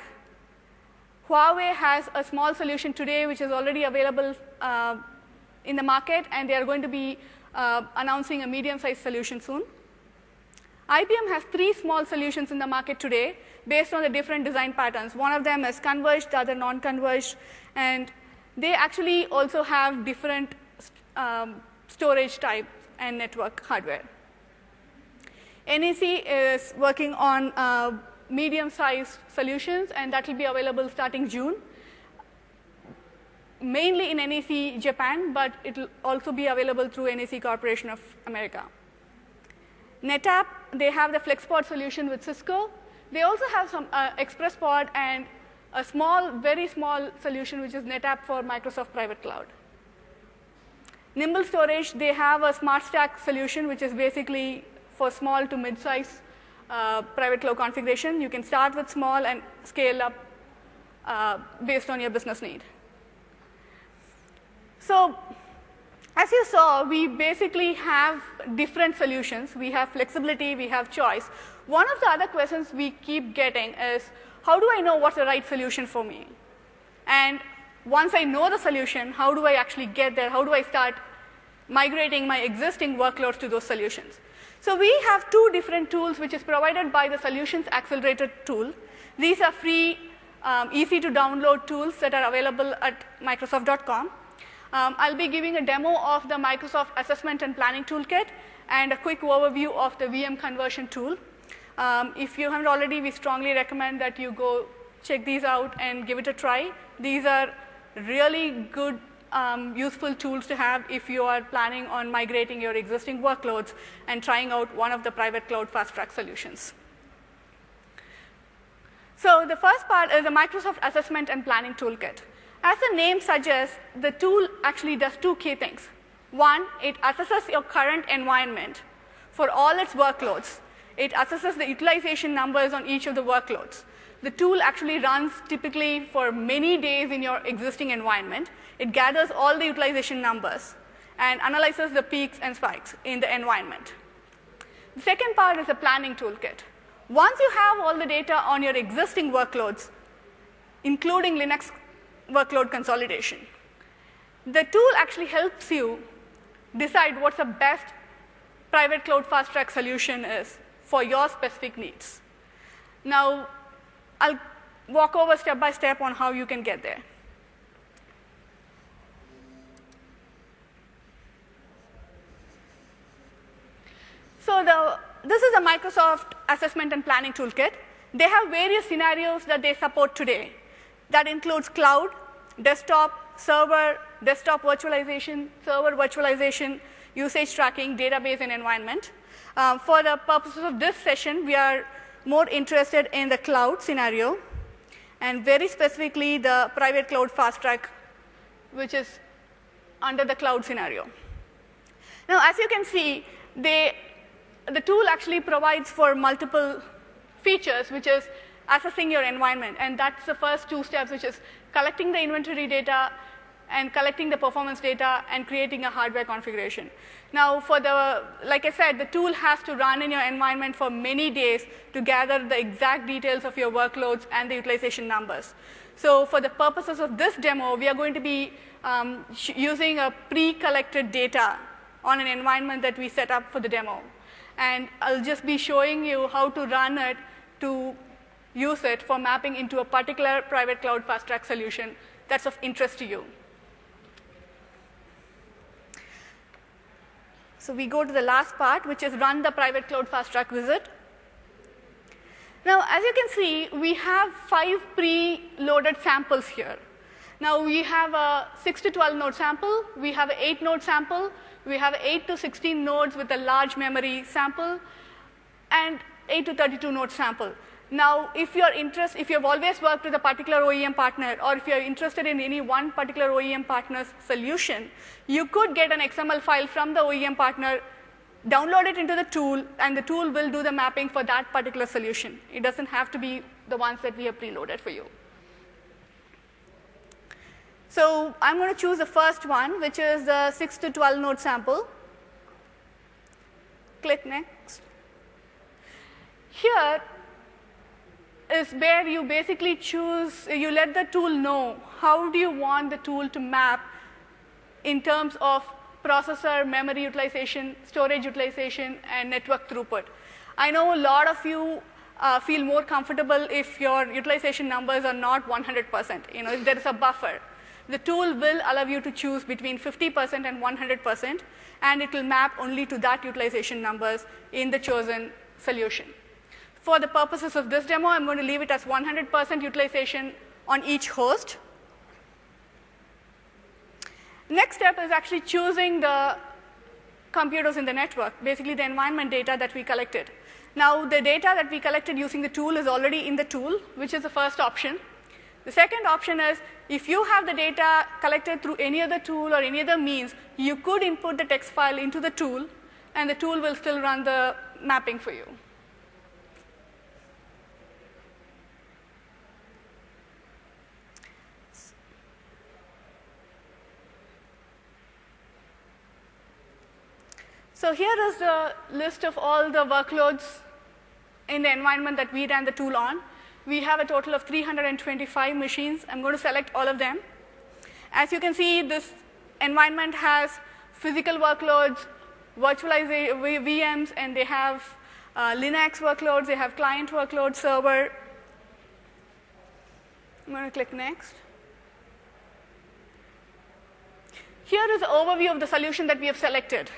Huawei has a small solution today, which is already available in the market, and they are going to be announcing a medium-sized solution soon. IBM has 3 small solutions in the market today based on the different design patterns. One of them is converged, the other non-converged, and they actually also have different storage types and network hardware. NEC is working on medium-sized solutions, and that will be available starting June, mainly in NEC Japan, but it will also be available through NEC Corporation of America. NetApp, they have the FlexPod solution with Cisco. They also have some ExpressPod and a very small solution, which is NetApp for Microsoft Private Cloud. Nimble Storage, they have a SmartStack solution, which is basically for small to mid-size private cloud configuration. You can start with small and scale up based on your business need. So as you saw, we basically have different solutions. We have flexibility, we have choice. One of the other questions we keep getting is, how do I know what's the right solution for me? And once I know the solution, how do I actually get there? How do I start migrating my existing workloads to those solutions? So we have 2 different tools, which is provided by the Solutions Accelerator tool. These are free, easy to download tools that are available at Microsoft.com. I'll be giving a demo of the Microsoft Assessment and Planning Toolkit and a quick overview of the VM conversion tool. If you haven't already, we strongly recommend that you go check these out and give it a try. These are really good, useful tools to have if you are planning on migrating your existing workloads and trying out one of the private cloud fast-track solutions. So the first part is the Microsoft Assessment and Planning Toolkit. As the name suggests, the tool actually does 2 key things. One, it assesses your current environment for all its workloads. It assesses the utilization numbers on each of the workloads. The tool actually runs typically for many days in your existing environment. It gathers all the utilization numbers and analyzes the peaks and spikes in the environment. The second part is the planning toolkit. Once you have all the data on your existing workloads, including Linux workload consolidation, the tool actually helps you decide what the best private cloud fast-track solution is for your specific needs. Now, I'll walk over step by step on how you can get there. So this is a Microsoft Assessment and Planning Toolkit. They have various scenarios that they support today. That includes cloud, desktop, server, desktop virtualization, server virtualization, usage tracking, database, and environment. For the purposes of this session, we are more interested in the cloud scenario, and very specifically the private cloud fast track, which is under the cloud scenario. Now, as you can see, the tool actually provides for multiple features, which is assessing your environment. And that's the first two steps, which is collecting the inventory data and collecting the performance data and creating a hardware configuration. Now, like I said, the tool has to run in your environment for many days to gather the exact details of your workloads and the utilization numbers. So for the purposes of this demo, we are going to be using a pre-collected data on an environment that we set up for the demo. And I'll just be showing you how to run it to use it for mapping into a particular private cloud fast track solution that's of interest to you. So we go to the last part, which is run the private cloud fast track visit. Now, as you can see, we have 5 pre-loaded samples here. Now, we have a 6 to 12 node sample. We have an 8 node sample. We have 8 to 16 nodes with a large memory sample, and 8 to 32 node sample. Now, if you've always worked with a particular OEM partner, or if you're interested in any one particular OEM partner's solution, you could get an XML file from the OEM partner, download it into the tool, and the tool will do the mapping for that particular solution. It doesn't have to be the ones that we have preloaded for you. So I'm going to choose the first one, which is the 6 to 12 node sample. Click next. Here is where you basically choose, you let the tool know how do you want the tool to map in terms of processor, memory utilization, storage utilization, and network throughput. I know a lot of you feel more comfortable if your utilization numbers are not 100%, if there is a buffer. The tool will allow you to choose between 50% and 100%, and it will map only to that utilization numbers in the chosen solution. For the purposes of this demo, I'm going to leave it as 100% utilization on each host. Next step is actually choosing the computers in the network, basically the environment data that we collected. Now, the data that we collected using the tool is already in the tool, which is the first option. The second option is, if you have the data collected through any other tool or any other means, you could input the text file into the tool, and the tool will still run the mapping for you. So here is the list of all the workloads in the environment that we ran the tool on. We have a total of 325 machines. I'm going to select all of them. As you can see, this environment has physical workloads, virtualized VMs, and they have Linux workloads. They have client workloads, server. I'm going to click next. Here is the overview of the solution that we have selected.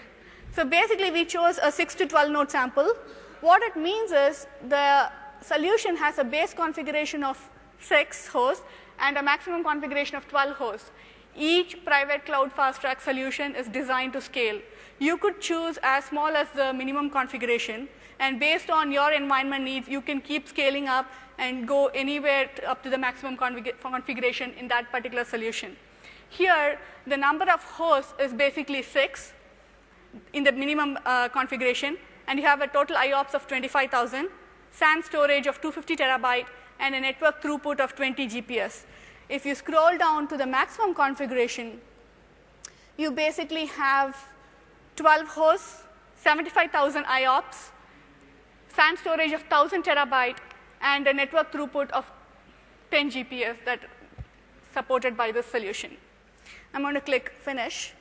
So basically, we chose a 6 to 12 node sample. What it means is the solution has a base configuration of 6 hosts and a maximum configuration of 12 hosts. Each private cloud fast track solution is designed to scale. You could choose as small as the minimum configuration, and based on your environment needs, you can keep scaling up and go anywhere up to the maximum configuration in that particular solution. Here, the number of hosts is basically 6 in the minimum configuration, and you have a total IOPS of 25,000, SAN storage of 250 terabyte, and a network throughput of 20 GPS. If you scroll down to the maximum configuration, you basically have 12 hosts, 75,000 IOPS, SAN storage of 1,000 terabyte, and a network throughput of 10 GPS that supported by this solution. I'm going to click Finish.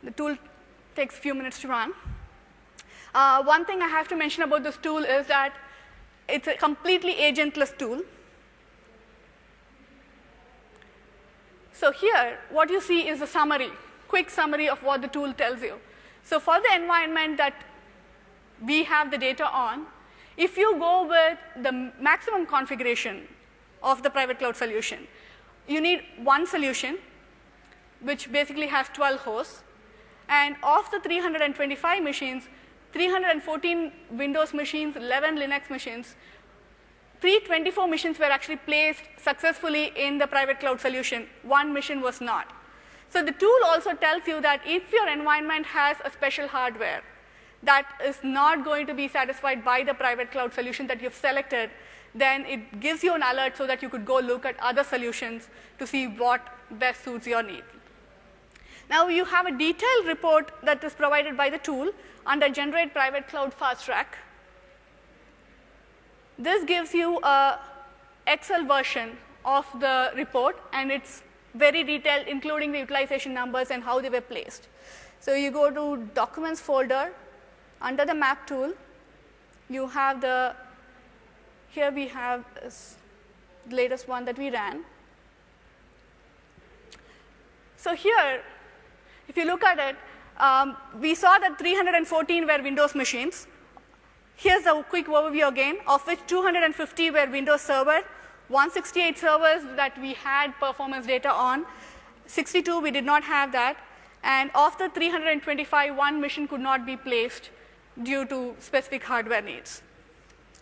The tool takes a few minutes to run. One thing I have to mention about this tool is that it's a completely agentless tool. So here, what you see is a summary, quick summary of what the tool tells you. So for the environment that we have the data on, if you go with the maximum configuration of the private cloud solution, you need one solution, which basically has 12 hosts. And of the 325 machines, 314 Windows machines, 11 Linux machines, 324 machines were actually placed successfully in the private cloud solution. One machine was not. So the tool also tells you that if your environment has a special hardware, that is not going to be satisfied by the private cloud solution that you've selected, then it gives you an alert so that you could go look at other solutions to see what best suits your need. Now, you have a detailed report that is provided by the tool under Generate Private Cloud Fast Track. This gives you an Excel version of the report, and it's very detailed, including the utilization numbers and how they were placed. So you go to Documents folder, under the Map tool, you have here we have the latest one that we ran. So here, if you look at it, we saw that 314 were Windows machines. Here's a quick overview again, of which 250 were Windows Server, 168 servers that we had performance data on, 62 we did not have that, and of the 325, one machine could not be placed due to specific hardware needs,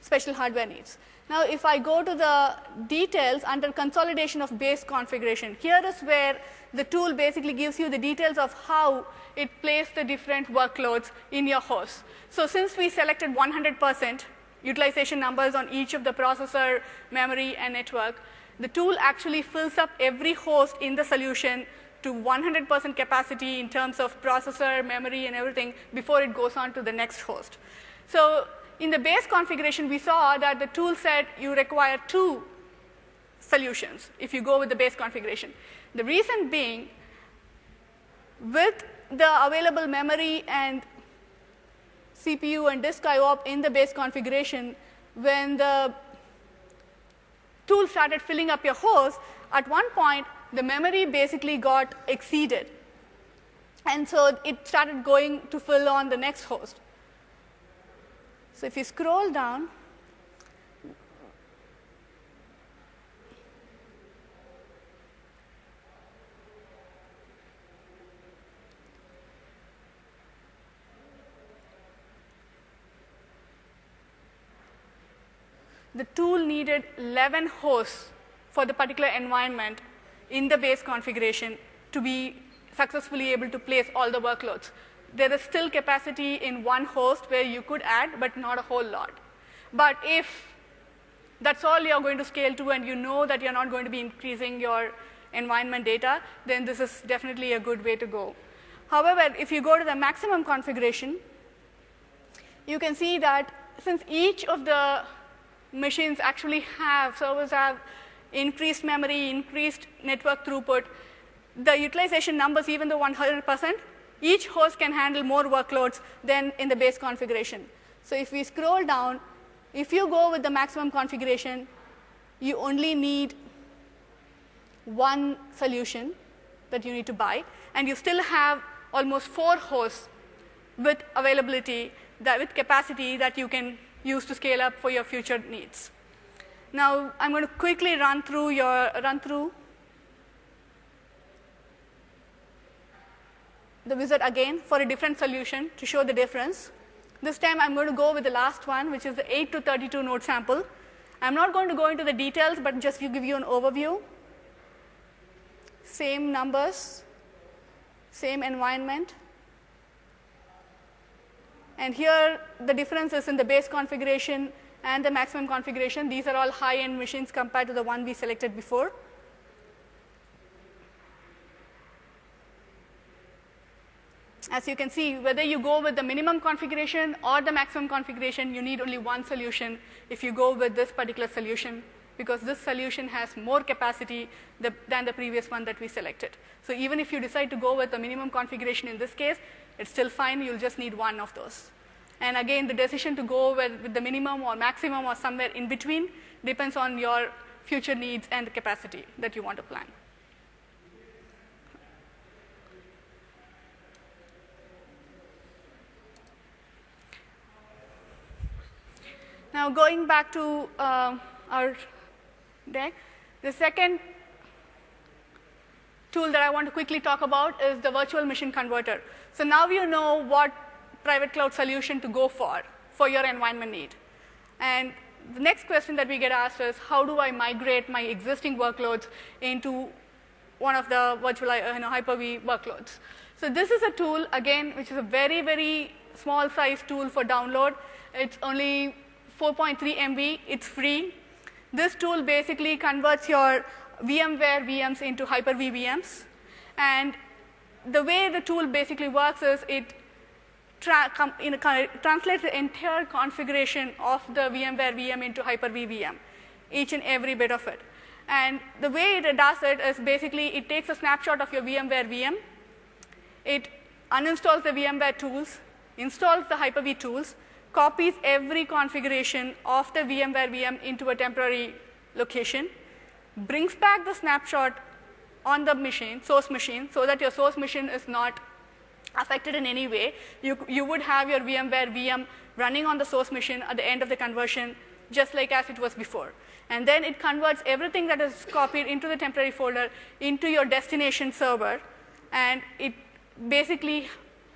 special hardware needs. Now, if I go to the details under consolidation of base configuration, here is where the tool basically gives you the details of how it placed the different workloads in your host. So since we selected 100% utilization numbers on each of the processor, memory, and network, the tool actually fills up every host in the solution to 100% capacity in terms of processor, memory, and everything before it goes on to the next host. So in the base configuration, we saw that the tool said you require 2 solutions if you go with the base configuration. The reason being, with the available memory and CPU and disk IO in the base configuration, when the tool started filling up your host, at one point, the memory basically got exceeded. And so it started going to fill on the next host. So if you scroll down, the tool needed 11 hosts for the particular environment in the base configuration to be successfully able to place all the workloads. There is still capacity in one host where you could add, but not a whole lot. But if that's all you're going to scale to and you know that you're not going to be increasing your environment data, then this is definitely a good way to go. However, if you go to the maximum configuration, you can see that since each of the machines actually servers have increased memory, increased network throughput, the utilization numbers, even though 100%, each host can handle more workloads than in the base configuration. So if we scroll down, if you go with the maximum configuration, you only need one solution that you need to buy, and you still have almost 4 hosts with availability, with capacity that you can use to scale up for your future needs. Now, I'm going to quickly run through the wizard again for a different solution to show the difference. This time, I'm going to go with the last one, which is the 8 to 32 node sample. I'm not going to go into the details, but just to give you an overview. Same numbers, same environment. And here, the difference is in the base configuration and the maximum configuration. These are all high-end machines compared to the one we selected before. As you can see, whether you go with the minimum configuration or the maximum configuration, you need only one solution if you go with this particular solution, because this solution has more capacity than the previous one that we selected. So even if you decide to go with the minimum configuration in this case, it's still fine. You'll just need one of those. And again, the decision to go with the minimum or maximum or somewhere in between depends on your future needs and the capacity that you want to plan. Now, going back to our deck, the second tool that I want to quickly talk about is the virtual machine converter. So now you know what private cloud solution to go for your environment need. And the next question that we get asked is, how do I migrate my existing workloads into one of the virtual Hyper-V workloads? So this is a tool, again, which is a very, very small size tool for download. It's only 4.3 MB. It's free. This tool basically converts your VMware VMs into Hyper-V VMs. And the way the tool basically works is it translates the entire configuration of the VMware VM into Hyper-V VM, each and every bit of it. And the way it does it is basically it takes a snapshot of your VMware VM. It uninstalls the VMware tools, installs the Hyper-V tools, copies every configuration of the VMware VM into a temporary location, brings back the snapshot on the machine, source machine, so that your source machine is not affected in any way. You would have your VMware VM running on the source machine at the end of the conversion, just like as it was before. And then it converts everything that is copied into the temporary folder into your destination server, and it basically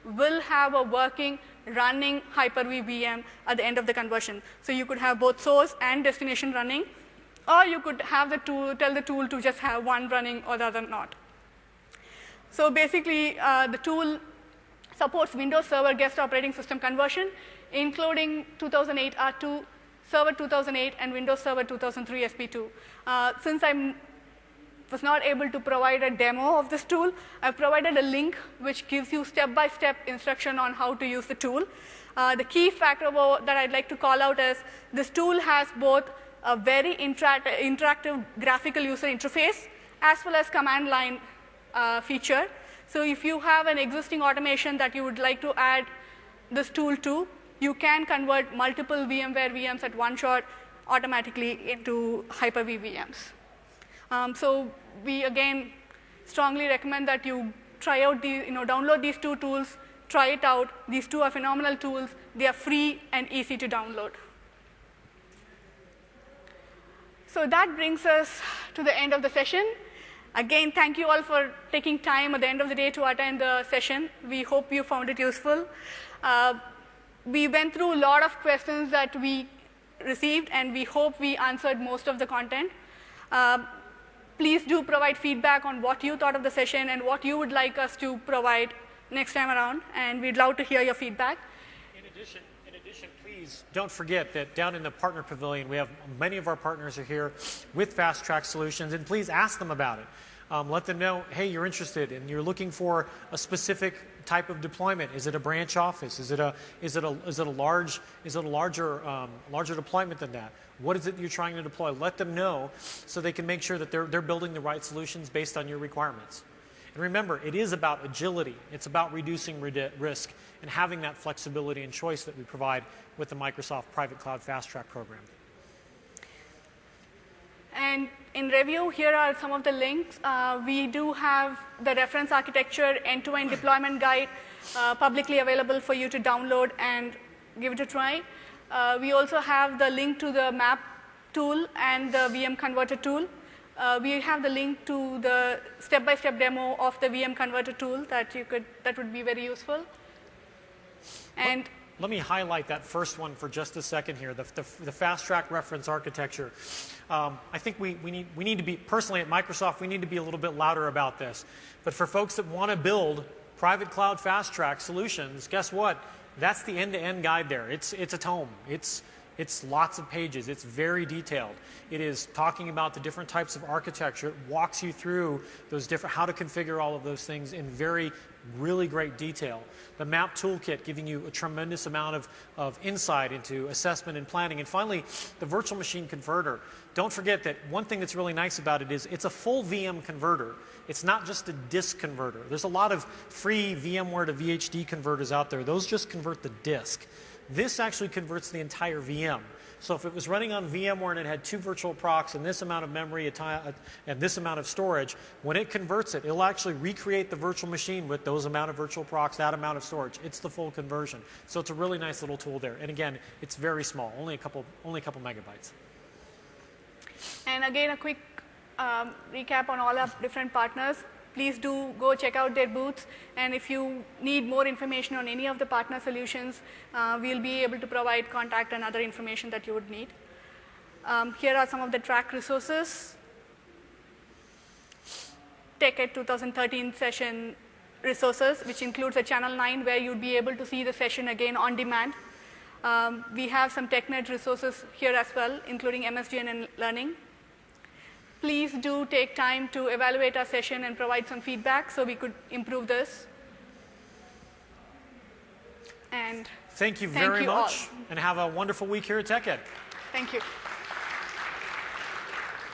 will have a working, running Hyper-V VM at the end of the conversion. So you could have both source and destination running, or you could have the tool, tell the tool to just have one running or the other not. So basically, the tool supports Windows Server guest operating system conversion, including 2008 R2, Server 2008, and Windows Server 2003 SP2. Since I was not able to provide a demo of this tool, I've provided a link which gives you step-by-step instruction on how to use the tool. The key factor that I'd like to call out is this tool has both a very interactive graphical user interface as well as command line feature. So if you have an existing automation that you would like to add this tool to, you can convert multiple VMware VMs at one shot automatically into Hyper-V VMs. So we again strongly recommend that you try out download these two tools, try it out. These two are phenomenal tools. They are free and easy to download. So that brings us to the end of the session. Again, thank you all for taking time at the end of the day to attend the session. We hope you found it useful. We went through a lot of questions that we received, and we hope we answered most of the content. Please do provide feedback on what you thought of the session and what you would like us to provide next time around, and we'd love to hear your feedback. In addition, please don't forget that down in the partner pavilion, we have many of our partners are here with Fast Track Solutions, and please ask them about it. Let them know, hey, you're interested and you're looking for a specific type of deployment. Is it a branch office? Is it a larger deployment than that? What is it you're trying to deploy? Let them know so they can make sure that they're building the right solutions based on your requirements. And remember, it is about agility. It's about reducing risk and having that flexibility and choice that we provide with the Microsoft Private Cloud Fast Track program. And in review, here are some of the links. We do have the reference architecture end-to-end deployment guide publicly available for you to download and give it a try. We also have the link to the map tool and the VM converter tool. We have the link to the step-by-step demo of the VM converter tool that would be very useful. And let me highlight that first one for just a second here, the Fast Track reference architecture. I think we need to be, personally at Microsoft, we need to be a little bit louder about this. But for folks that want to build private cloud Fast Track solutions, guess what? That's the end-to-end guide there. It's a tome. It's lots of pages. It's very detailed. It is talking about the different types of architecture. It walks you through those different, how to configure all of those things in really great detail. The map toolkit giving you a tremendous amount of insight into assessment and planning. And finally, the virtual machine converter. Don't forget that one thing that's really nice about it is it's a full VM converter. It's not just a disk converter. There's a lot of free VMware to VHD converters out there. Those just convert the disk. This actually converts the entire VM. So if it was running on VMware and it had 2 virtual procs and this amount of memory and this amount of storage, when it converts it, it'll actually recreate the virtual machine with those amount of virtual procs, that amount of storage. It's the full conversion. So it's a really nice little tool there. And again, it's very small, only a couple megabytes. And again, a quick recap on all our different partners. Please do go check out their booths, and if you need more information on any of the partner solutions, we'll be able to provide contact and other information that you would need. Here are some of the track resources. TechEd 2013 session resources, which includes a Channel 9 where you'd be able to see the session again on demand. We have some TechEd resources here as well, including MSGN and Learning. Please do take time to evaluate our session and provide some feedback so we could improve this. And thank you very much, all. and have a wonderful week here at TechEd. Thank you.